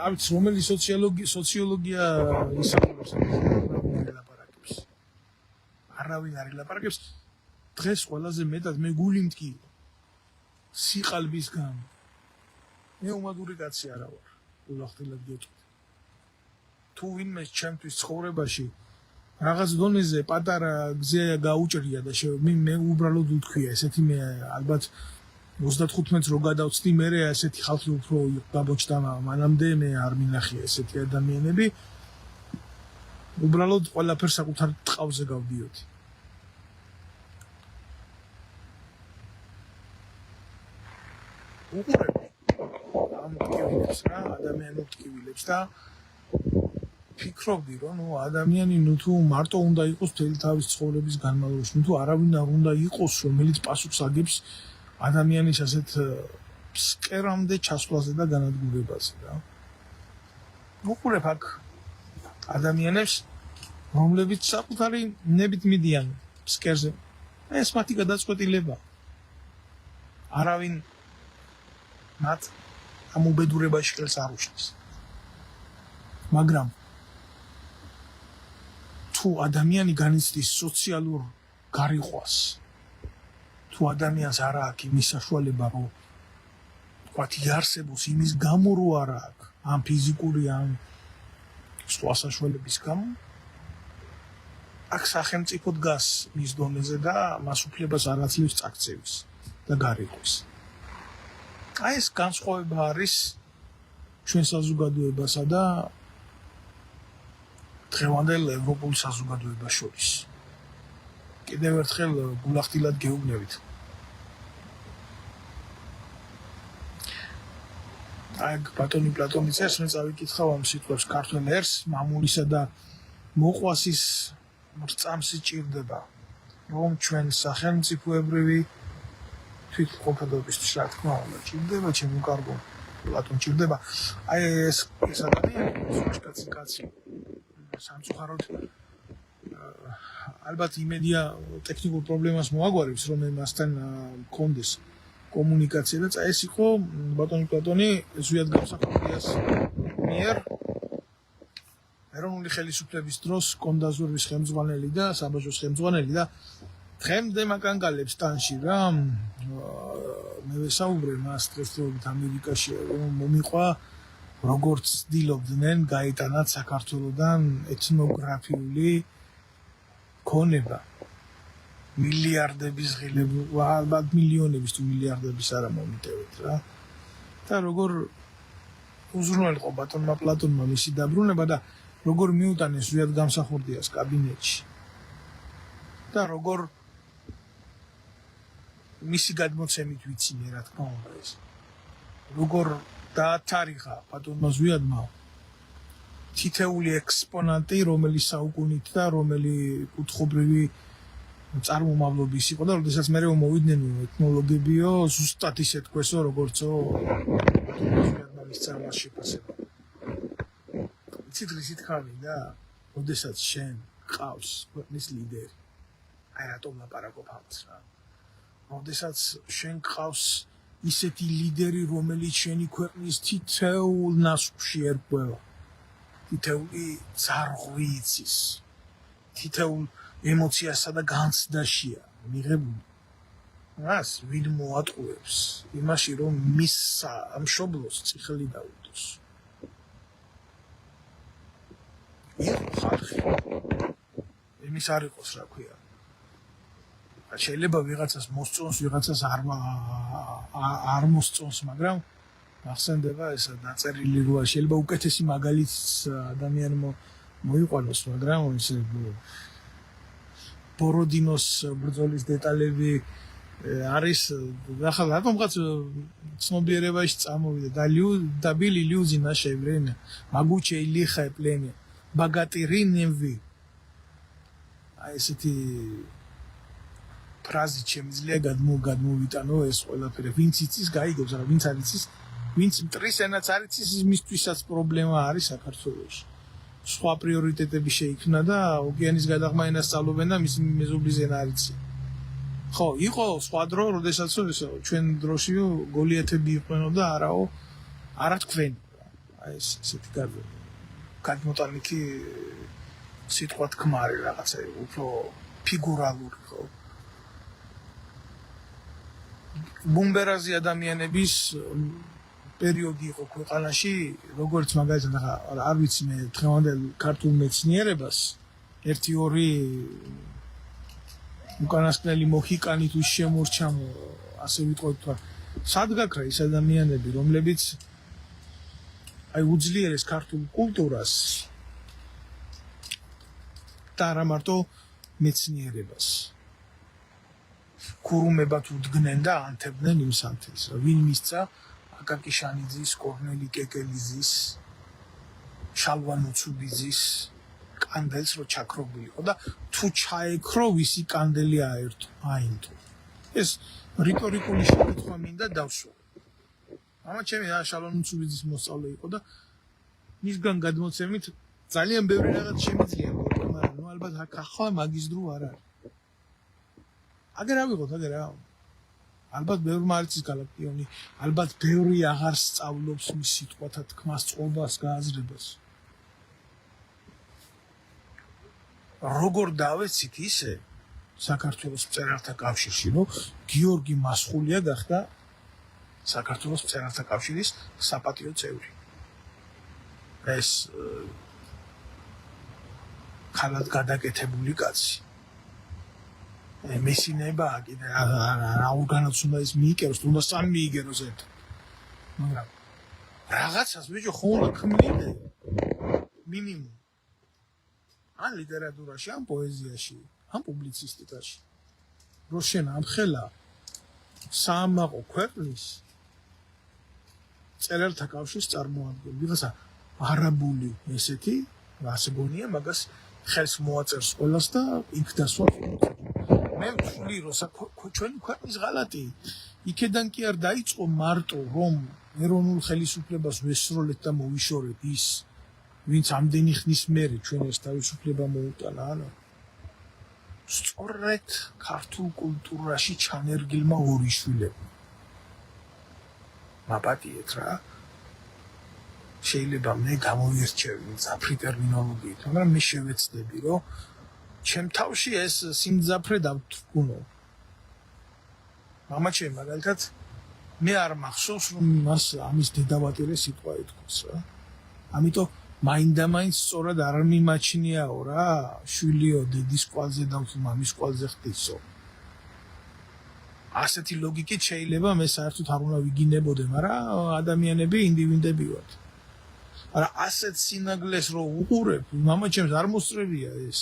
A: არ ვიცი რომელი სოციოლოგია ისახულობს ლაპარაკებს. არავინ არ ილაპარაკებს. დღეს ყველაზე მეტად მე გული მტკივა. სიყალბის გამო. მე უმადური კაცი არა ვარ. ულახდილად გეტყვი. თუ ვინმე ჩემთვის ცხოვრებაში რაღაც დონეზე პატარა გზა გაუჭრია და მე უბრალოდ ვთქვია, ესეთი მე ალბათ 35-ს რო გადავწდი, მე ესეთი ხალხი უფრო დაბოჭდა, მანამდე მე არ მინახია ესეთი ადამიანები. უბრალოდ ყველაფერს საკუთარ ტყავზე გავდიოდი. უყურებ ამ ტკივილებს რა, ადამიანურ ტკივილებს და ფიქრობდი რომ ადამიანი თუ მარტო უნდა იყოს მთელი თავის ცხოვრების განმავლობაში, თუ არავინ არ უნდა იყოს, რომელიც პასუხს აგებს ადამიანის ასეთ ფსკერამდე ჩასვლაზე და განადგურებაზე რა. უყურებ აქ ადამიანებს, რომლებიც საკუთარი ნებით მიდიან ფსკერზე. ეს მათი გადაწყვეტილება. არავინ მათ ამ უბედურებაში ხელს არ უშლის. მაგრამ თუ ადამიანი განიცდის სოციალურ გარიყვას, თუ ადამიანს არ აქვს იმის საშუალება, რომ თქვათ იარსებოს იმის გამო რო არ აქვს, ამ ფიზიკური ან სხვა საშუალების გამო, აქ სახელმწიფო დგას მის დონეზე და მას უფლებას არ აძლევს წაქცევის და გარიყვის. აი ეს განსხვავება არის ჩვენ საზოგადოებასა და დღევანდელ ევროპულ საზოგადოებას შორის. კიდევ ერთხელ გულახდილად გეუბნებით. აი ბატონი პლატონიცას მე წავიკითხავ ამ სიტყვებს ქართულ ერს, მამულისა და მოყვასის მრწამსი ჭირდება, რომ ჩვენ სახელმწიფოებრივი თვითმყოფადობისთვის რა თქმა უნდა ჭირდება, ჩემო კარგო პლატონ ჭირდება. აი ეს ადამიანი კაცი სამწუხაროდ ალბათ იმედია ტექნიკურ პრობლემას მოაგვარებს, რომ მასთან მქონდეს კომუნიკაცია და ეს იყო ბატონი პლატონი ზვიად გამსახურდიას მიერ ეროვნული ხელისუფლების დროს კონდაზურვის ხელმძღვანელი და საბაჟოს ხელმძღვანელი და დღემდე მაგანგალებს ტანში რა მე ვესაუბრე მას დღესდღეობით ამერიკაში რომ მომიყვა როგორც ცდილობდნენ გაიტანათ საქართველოდან ეთნოგრაფიული ქონება მილიარდების ღილები ალბათ მილიონების თუ მილიარდების არა მომიტევეთ რა და როგორ უზრუნველყო ბატონმა პლატონმა მისი დაბრუნება და როგორ მიუტანეს ზვიად გამსახურდიას კაბინეტში და როგორ მისი გადმოცემით ვიცი მე რა თქმა უნდა ეს როგორ დაათარიღა ბატონმა ზვიადმა თითეული ექსპონატი რომელიც საუკუნით და რომელი კუთხობრივი წარმომავლობის იყო და როდესაც მე მოვიდნენ ეთნოლოგებიო ზუსტად ისე თქვესო როგორცო ზვიადმა მისცემას შეფასება ციტრი სიტყავი და როდესაც შენ ყავს ქვეყნის ლიდერი აი რატომ ლაპარაკობ ამას რა როდესაც შენ ყავს ისეთი ლიდერი რომელიც შენი ქვეყნის თითოეულ ნასყუში ერკვევა თითოეული ძარღვი იცის თითოეულ ემოციასა და განცდაშია მიღებული რას ვინ მოატყუებს იმაში რომ მის ამშობლოს წიხლი დაუდოს ხალხი იმის არ იყოს რა ქვია შეიძლება ვიღაცას მოსწონს ვიღაცას არ მოსწონს მაგრამ ახსენდება ესა დაწერილი როა შეიძლება უკეთესი მაგალითს ადამიანი მოიყვანოს მაგრამ ესე ბოროდინოს ბრძოლის დეტალები არის ახლა რატომღაც ცნობიერებაში წამოვიდა და ბილი ლიუზინა შევლენე მაგუჩე ილიხა პლენე ბაგატირინევი აი ესეთი ფრაზი შემიძლია გადმოვიტანო ეს ყველაფერი ვინც იცის გაიგებს რა ვინც არ იცის ვინც მტრის ენაც არ იცის მისთვისაც პრობლემა არის საქართველოში სხვა პრიორიტეტები შეიქმნა და ოკეანის გადაღმა ენას სწავლობენ და მის მეზობლის ენა არ იციან ხო იყო სხვა დრო როდესაც ჩვენ დროშიო გოლიათები იყვენო და არა თქვენ აი ესეთი გადმოტანილი სიტყვა თქმარი რაღაცა უფრო ფიგურალური ხო ბუმბერაზი ადამიანების პერიოდი იყო ქვეყანაში როგორც მაგალითად არ ვიცი მე დღევანდელ ქართულ მეცნიერებას 1-2 უკანასკნელი მოჰიკანი თუ შემორჩა ასე ვიტყოდ სად გაქრა ის ადამიანები რომლებიც აი უძლიერეს ქართულ კულტურას და არა მარტო მეცნიერებას ქურუმებად უდგნენ და ანთებდნენ იმ სანთელს ვინ მისცა აკაკი შანიძის კორნელი კეკელიზის შალვა ნუცუბიძის კანდელს რო ჩაქრობილიყო და თუ ჩაეკრო ვისი კანდელი აინთო ეს რიტორიკული შეკითხვა მინდა დავსვა ამა ჩემი შალვა ნუცუბიძის მოსწავლე იყო და მისგან გადმოცემით ძალიან ბევრი რაღაც შემიძლია მაგრამ ნუ ალბათ ახლა მაგის დრო არ არის აგერ ავიღოთ აგერა ალბათ ბევრი მარიცის გალაქტიონი ალბათ ბევრი აღარ სწავლობს მის სიტყვათა თქმას წყობას გააზრებას როგორ დავეცით ისე საქართველოს მწერალთა კავშირში რომ გიორგი მასხულია გახდა საქართველოს მწერალთა კავშირის საპატიო წევრი ეს ხალხად გადაკეთებული კაცი მესინება კიდე რა ორგანოც უნდა ის მიიგეროს თუნდაც სამი მიიგეროს ერთ მაგრამ რაღაცას ბიჭო ხო უნდა ქმნიდე მინიმუმ ან ლიტერატურაში ან პოეზიაში ან პუბლიცისტიკაში რო შენ ამხელა საამაყო ქვეყნის წერალთა კავშირს წარმოადგენ ვიღაცა არაბული ესეთი ასე გონია მაგას ხელს მოაწერს ყველას და იქ დასვა მე ვთვლი რომ ჩვენი ქვეყნის ღალატი იქედან კი არ დაიწყო მარტო რომ ეროვნულ ხელისუფლებას ვესროლეთ და მოვიშორეთ ის ვინც ამდენი ხნის მერე ჩვენ ეს თავისუფლება მოუტანა ანუ სწორედ ქართულ კულტურაში ჩანერგილმა ორი შვილებმა მაპატიეთ რა შეიძლება მე გამოვირჩევი მძაფრი ტერმინოლოგიით მაგრამ მე შევეცდები რომ ჩემ თავში ეს სიმძაფრე დავთქვუნო მამაჩემ მაგალითად მე არ მახსოვს რომ მას ამის დედავატირე სიტყვა ეთქვას რა ამიტომ მაინდამაინც სწორად არ მიმაჩნიაო რა შვილიო დედის ყვალზე და მამის ყვალზე ხდისო ასეთი ლოგიკით შეიძლება მე საერთოდ არ უნდა ვიგინებოდე მაგრამ ადამიანები ინდივიდები ვართ არა ასეთ სინაგლეს რო უყურებ მამაჩემს არ მოსწრებია ეს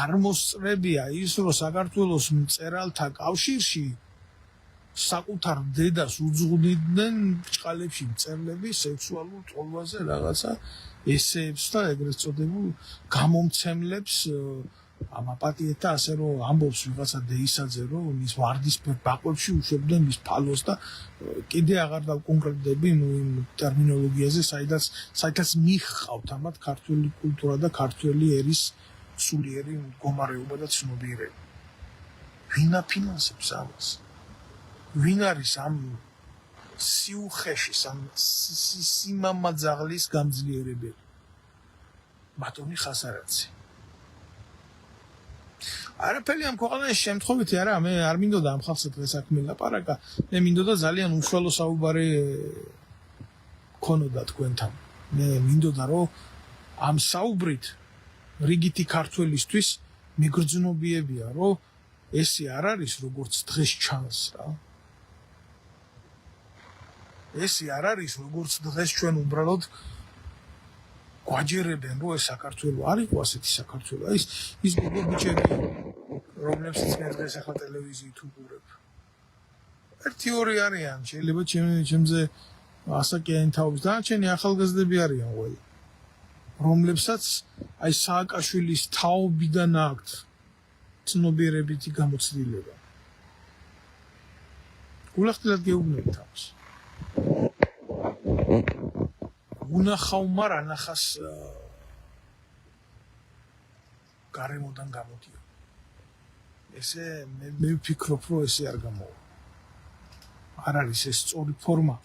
A: არ მოსწრებია ის რომ საქართველოს მწერალთა კავშირში საკუთარ დედას უძღვნიდნენ ბრჭყალებში მწერლები სექსუალურ ტოლვაზე რაღაცა ესეებს და ეგრეთ წოდებულ გამომცემლებს ამაპატიეთ და ასე რომ ამბობს ვიღაცა დეისაძე რომ მის ვარდისფერ ბაყებში უშვებდნენ მის ფალოს და კიდე აღარ დავკონკრეტდები იმ ტერმინოლოგიაზე საიდანაც მიხყავთ ამათ ქართული კულტურა და ქართული ერის სულიერი მდგომარეობა და ცნობიერება ვინ აფინანსებს ამას ვინ არის ამ სიუხეში სიმამაძაღლის გამძლიერებელი ბატონი ხასარაძე არაფერი ამ ქვეყანაში შემთხვევითი არა, მე არ მინდოდა ამ ხალხს დღეს აქ მილაპარაკა, მე მინდოდა ძალიან უშუალო საუბარი ქონოდა თქვენთან. მე მინდოდა რომ ამ საუბრით რიგითი ქართველისთვის მიგრძნობიებია, რომ ესე არ არის როგორც დღეს ჩანს რა. ესე არ არის როგორც დღეს ჩვენ უბრალოდ გვაჯერებენ რომ ეს საქართველო არ იყო ასეთი საქართველო. ის გოგო ბიჭები რომლებსაც მე დღეს ახლა ტელევიზიით უყურებ. ერთი ორი არიან, შეიძლება ჩემზე ასაკიანი თაობის დანარჩენი ახალგაზრდები არიან ყველა. რომლებსაც აი სააკაშვილის თაობიდან აქვთ ცნობიერებითი გამოცდილება. გულახდილად გეუბნებით ამას. უნახავ ანახას გარემოდან გამოდიო. ესე მე ვფიქრობ, რომ ესე არ გამოვა. არ არის ეს სწორი ფორმა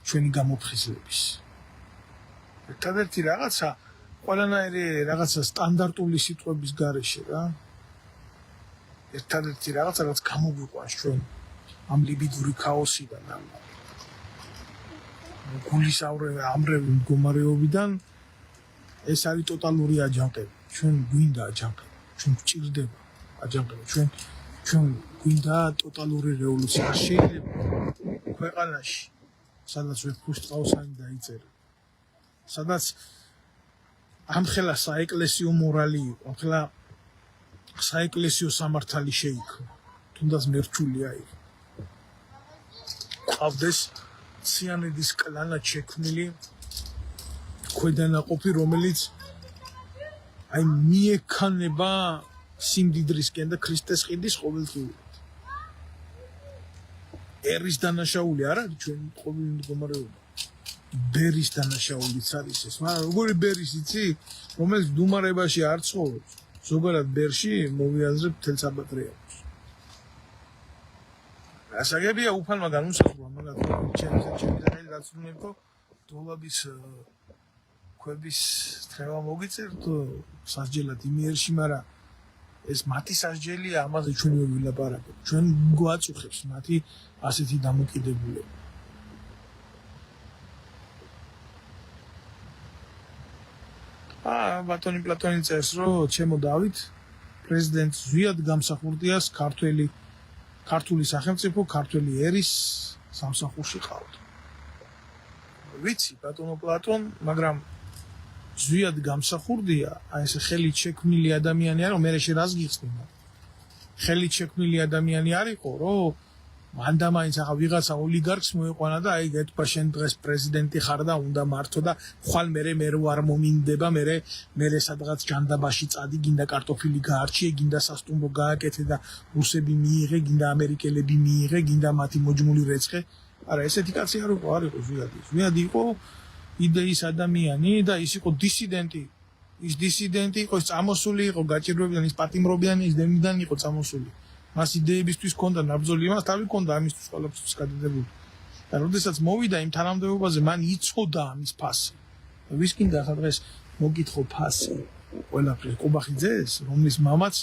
A: ჩვენი გამოფხიზლების. ერთადერთი რაღაცა ყველანაირი რაღაცა სტანდარტული სიტყვების გარეშე რა. ერთადერთი რაღაცა რაც გამოგვიყვანს ჩვენ ამ ლიბიდური ქაოსიდან ამ გულის ამრევი მდგომარეობიდან ეს არის ტოტალური აჯანყება. ჩვენ გვინდა აჯანყება, ჩვენ გვჭირდება აჯანყება, ჩვენ გვინდა ტოტალური რევოლუცია. შეიძლება ქვეყანაში სადაც ვეფხისტყაოსანი დაიწერა, სადაც ამხელა საეკლესიო მორალი იყო, ამხელა საეკლესიო სამართალი შეიქმნა, თუნდაც მერჩულია იყო. ყავდეს ციანიდის კლანად შექმნილი ქვედანაყოფი, რომელიც აი მიექანება სიმდიდრისკენ და ქრისტეს ყიდის ყოველდღიურად. ერის დანაშაული არ არის ჩვენი ყოველი მდგომარეობა. ბერის დანაშაულიც არის ეს. მაგრამ როგორი ბერის იცი, რომელიც დუმარებაში არ ცხოვრობს, ზოგადად ბერში მოვიაზრებ თელ საბატრიალოს. ასაგებია უფალმა განუსაზღვრა, მაგრამ ჩემი სახელი დაცრუნებო დოლაბის ქვების თრევა მოგიწერთ სასჯელად იმიერში, მაგრამ ეს მათი სასჯელია, ამაზე ჩვენ ვერ ვილაპარაკებთ. ჩვენ გვაწუხებს მათი ასეთი დამოკიდებულება. ბატონი პლატონი წერს, რომ ჩემო დავით პრეზიდენტ ზვიად გამსახურდიას ქართული სახელმწიფო ქართველი ერის სამსახურში ყავთ. ვიცი ბატონო პლატონ, მაგრამ ზვიად გამსახურდია, აი ეს ხელით შექმნილი ადამიანი არა, მე რაში რას გიხსნა. ხელით შექმნილი ადამიანი არ იყო, რომ მანდამაინც ახლა ვიღაცა ოლიგარქს მოეყვანა და აი გეთქვა შენ დღეს პრეზიდენტი ხარ და უნდა მართო და ხვალ მე არ მომინდება, მე სადღაც ჯანდაბაში წადი, გინდა კარტოფილი გაარჩიე, გინდა სასტუმრო გააკეთე და რუსები მიიღე, გინდა ამერიკელები მიიღე, გინდა მათი მოჯმული რეცხე. არა, ესეთი კაცი არ იყო ზვიადი. ზვიადი იყო იდეის ადამიანი და ის იყო დისიდენტი. ის დისიდენტი იყო, წამოსული იყო გაჭირვებიდან, ის პატიმრობიანი, ის დემიდან იყო წამოსული. მას იდეებისთვის ჰქონდა ნაბრძოლი, მას თავი ჰქონდა ამისთვის ყველაფერს გადადებული. და როდესაც მოვიდა იმ თანამდებობაზე, მან იცოდა ამის ფასი. ვის კიდე ახლა დღეს მოგითხო ფასი ყველაფრის ყუბახიძეს, რომლის მამაც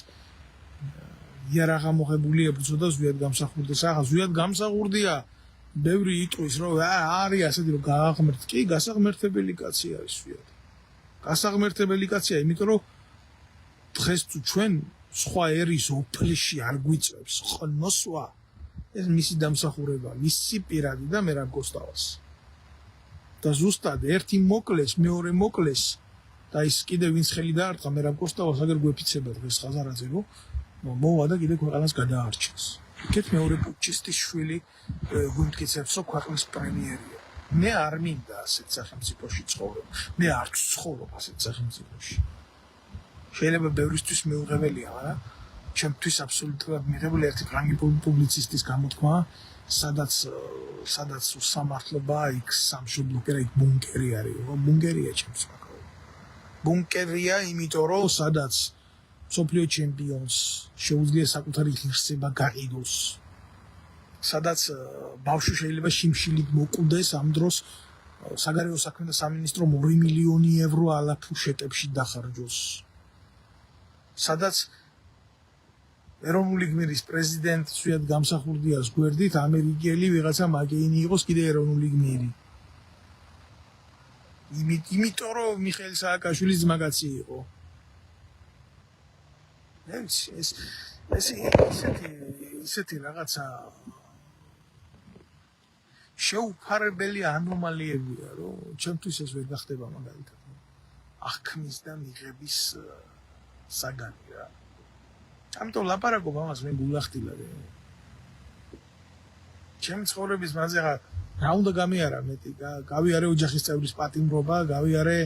A: იარაღა მოხებული ებრძოდა ზვიად გამსახურდეს. ახლა ზვიად გამსახურდია ბევრი იტყვის, რომ არის ასეთი, რომ გააღმერთთ. კი, გასაღმერთებელი კაცი არის ზვიადი. გასაღმერთებელი კაცია, იმიტომ რომ დღეს თუ ჩვენ სხვა ერის ოფლში არ გვიწევს ხნოსვა, ეს მისი დამსახურება, მისი პირადი და მე რა გოსტავს. და ზუსტად ერთი მოკლეს, მეორე მოკლეს და ის კიდე ვინც ხელი დაარტყა, მე რა გოსტავს, აგერ გვეფიცება დღეს ხაზარაძე, რომ მოვა და კიდე ქვეყანას გადაარჩენს. იქეთ მეორე პუჩისტის შვილი გვიმტკიცებს, რომ ქვეყნის პრემიერია. მე არ მინდა ასეთ სახელმწიფოში ცხოვრება. მე არ ვცხოვრობ ასეთ სახელმწიფოში. შეიძლება ბევრისთვის მეუღებელია, მაგრამ ჩემთვის აბსოლუტურად მიღებული ერთი ფრანგი პუბლიცისტის გამოთქმა, სადაც სამართლობა იქ სამშობლო კი რა იქ ბუნკერი არის, ბუნკერია ჩემს საკრავი. ბუნკერია, იმიტომ რომ სადაც მსოფლიო ჩემპიონს შეუძლია საკუთარი ღირსება გაყიდოს. სადაც ბავშვი შეიძლება შიმშილით მოკვდეს ამ დროს საგარეო საქმეთა სამინისტრომ 2 მილიონი ევრო ალაფუშეტებში დახარჯოს. სადაც ეროვნული გმირის პრეზიდენტი სვიად გამსახურდიას გვერდით ამერიკელი ვიღაცა მაკეინი იყოს კიდე ეროვნული გმირი. იმიტომ რომ მიხეილ სააკაშვილის ძმაკაცი იყო. ეს ისეთი რაღაცა შეუფარებელი ანომალიებია, რომ ჩემთვის ეს ვერ გახდება მაგალითად. აღქმის და მიღების საგანი რა. ამიტომ ლაპარაკობ ამას მე გულახდილა. ჩემი ცხოვრების მასე რა უნდა გამიარა მეტი, გავიარე ოჯახის წევრის პატიმრობა, გავიარე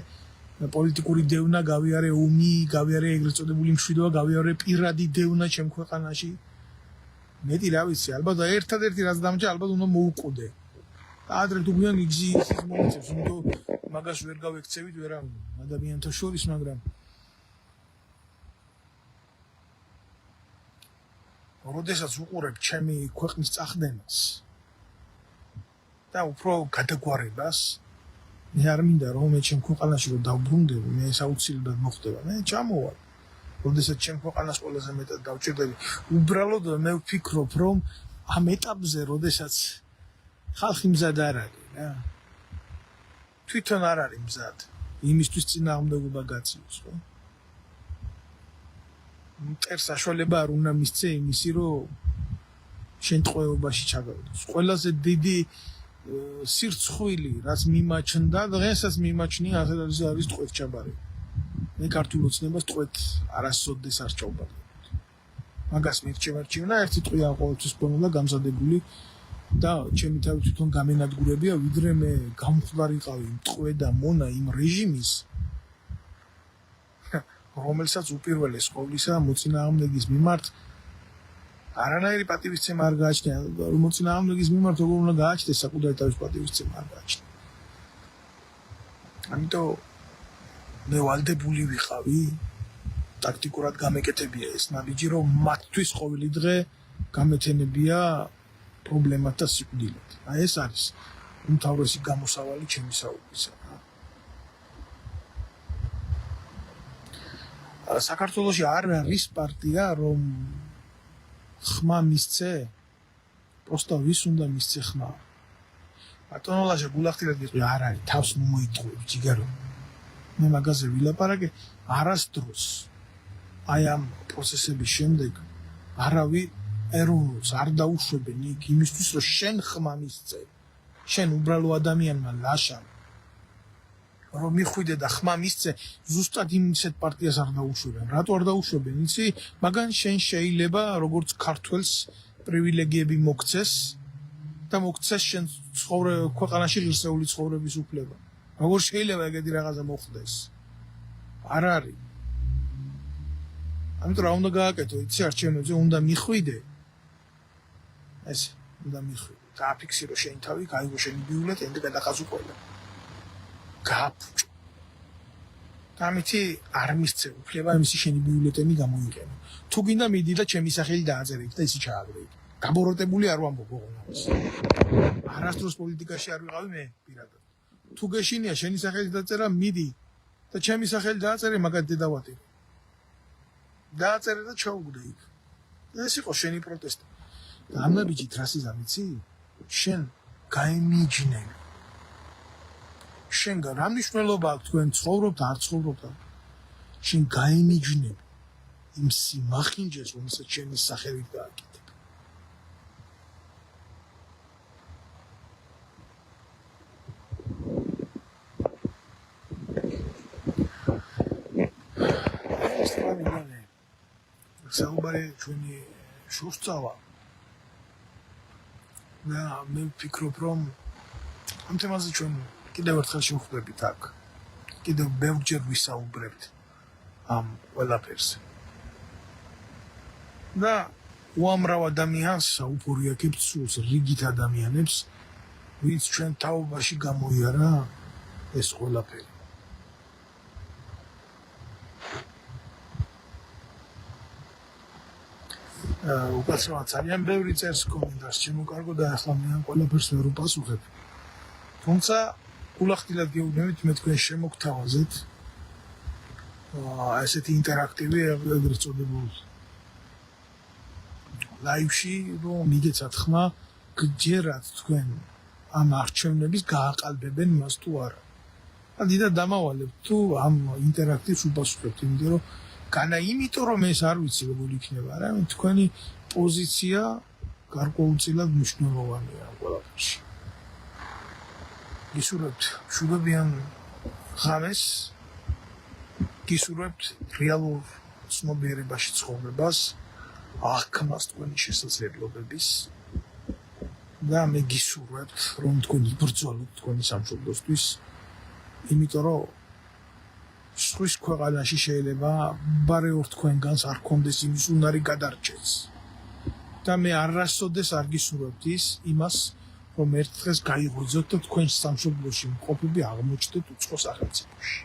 A: პოლიტიკური დევნა, გავიარე ომი, გავიარე ეგრეთ წოდებული მშვიდობა, გავიარე პირადი დევნა ჩემ ქვეყანაში. მეტი რა ვიცი, ალბათ ერთადერთი რაც დამჭა, ალბათ უნდა მოუყოდე. ადრე თუ გვიან იგზის მომიწევს, იმიტომ მაგას ვერ გავექცევით ვერავინ ადამიანთა შორის, მაგრამ როდესაც უყურებ ჩემი ქვეყნის წახდენას და უფრო გადაგვარებას, მე არ მინდა რომ მე ჩემ ქვეყანაში რომ დავბრუნდები, მე ეს აუცილებლად მოხდება. მე ჩამოვალ. როდესაც ჩემ ქვეყანას ყველაზე მეტად დავჭირდები, უბრალოდ მე ვფიქრობ, რომ ამ ეტაპზე, როდესაც ხალხი მზად არ არის რა. თვითონ არ არის მზად. იმისთვის წინააღმდეგობა გაციოს, ხო? მტერ საშუალება არ უნდა მისცე იმისი, რომ შენ ტყვეობაში ჩაგავიდეს. ყველაზე დიდი სირცხვილი, რაც მიმაჩნდა, დღესაც მიმაჩნია, ასე არის ტყვეთ ჩაბარება. მე ქართულ ოცნებას ტყვეთ არასოდეს არ ჩავბარებ. მაგას მერჩევნა ერთი ტყვია ყოველთვის პონულა გამზადებული და ჩემი თავი თვითონ გამენადგურებია, ვიდრე მე გამხდარიყავი ტყვე და მონა იმ რეჟიმის, რომელსაც უპირველეს ყოვლისა მოწინააღმდეგის მიმართ არანაირი პატივისცემა არ გააჩნია. მოწინააღმდეგის მიმართ როგორ უნდა გააჩნდეს საკუთარი თავის პატივისცემა არ გააჩნია. ამიტომ მე ვალდებული ვიყავი ტაქტიკურად გამეკეთებია ეს ნაბიჯი, რომ მათთვის ყოველი დღე გამეთენებია პრობლემათა სიკვდილით. აი ეს არის უმთავრესი გამოსავალი ჩემი საუბრისა. საქართველოში არ არის პარტია, რომ ხმა მისცე, პროსტა ვის უნდა მისცე ხმა. ბატონო ლაშა გულახდილად გიყვი, არ არის, თავს მოიტყუებ ჯიგარო. მე მაგაზე ვილაპარაკე, არასდროს აი ამ პროცესების შემდეგ არავინ ეროვნულს არ დაუშვებენ იქ იმისთვის, რომ შენ ხმა მისცე. შენ უბრალო ადამიანმა ლაშა რომ მიხვიდე და ხმა მისცე, ზუსტად იმისეთ პარტიას არ დაუშვებენ. რატო არ დაუშვებენ? იცი, მაგან შენ შეიძლება როგორც ქართველს პრივილეგიები მოგცეს და მოგცეს შენ ქვეყანაში ღირსეული ცხოვრების უფლება. როგორ შეიძლება ეგეთი რაღაცა მოხდეს? არ არის. ამიტომ რა უნდა გააკეთო? იცი, არჩევნებზე უნდა მიხვიდე. ეს უნდა მიხვიდე. გააფიქსირო შენი თავი, გაიგო შენი ბიულეტენი და გადახაზო ყველა. გააფუჭო. ამითი არ მისცე უფლება იმისი შენი ბიულეტენი გამოიყენო. თუ გინდა მიდი და ჩემი სახელი დააწერე და ისი ჩააგდე. გაბოროტებული არ ვამბობ ოღონდ. არასდროს პოლიტიკაში არ ვიყავი მე პირადად. თუ გეშინია შენი სახელი დაწერა, მიდი და ჩემი სახელი დააწერე, მაგათ დედავატირე. დააწერე და ჩაუგდე იქ. ეს იყო შენი პროტესტი. და ამ ნაბიჯით რასი გამიცი? შენ გაემიჯნე. შენ რა მნიშვნელობა აქვს თქვენ ცხოვრობთ არ ცხოვრობთ? შენ გაემიჯნებ იმ სიმახინჯეს, რომელსაც შენი სახელით გააკეთებ. საუბარი ჩვენი შურსწავა. და მე ვფიქრობ, რომ ამ თემაზე ჩვენ კიდევ ერთხელ შევხვდებით აქ. კიდევ ბევრჯერ ვისაუბრებთ ამ ყველაფერზე. და უამრავ ადამიანს საუფორიაქებს სულს, რიგით ადამიანებს, ვინც ჩვენ თაობაში გამოიარა ეს ყველაფერი. უკაცრავად ძალიან ბევრი წერს კომენტარს, შემოკარგო და ახლა მე ამ ყველაფერს ვერ უპასუხებ. თუმცა გულახდილად გეუბნებით, მე თქვენ შემოგთავაზეთ ესეთი ინტერაქტივი ეგრეთ წოდებულ ლაივში რომ მიგეცათ ხმა გჯერათ თქვენ ამ არჩევნების გააყალბებენ მას თუ არა. დიდა დამავალებთ თუ ამ ინტერაქტივს უპასუხებთ, იმიტომ რომ განა იმიტომ რომ ეს არ ვიცი როგორ იქნება, არამედ თქვენი პოზიცია გარკვეულწილად მნიშვნელოვანია ამ ყველაფერში. გისურვებთ მშვიდობიან ღამეს, გისურვებთ რეალურ ცნობიერებაში ცხოვრებას, აღქმას თქვენი შესაძლებლობების და მე გისურვებთ რომ თქვენ იბრძოლოთ თქვენი სამშობლოსთვის, იმიტომ რომ სხვის ქვეყანაში შეიძლება ბარეორ თქვენგანს არ გქონდეს იმის უნარი გადარჩენს და მე არასოდეს არ გისურვებთ იმას რომ ერთ დღეს გაიღვიძოთ და თქვენ სამშობლოში მყოფები აღმოჩნდეთ უცხო სახელმწიფოში.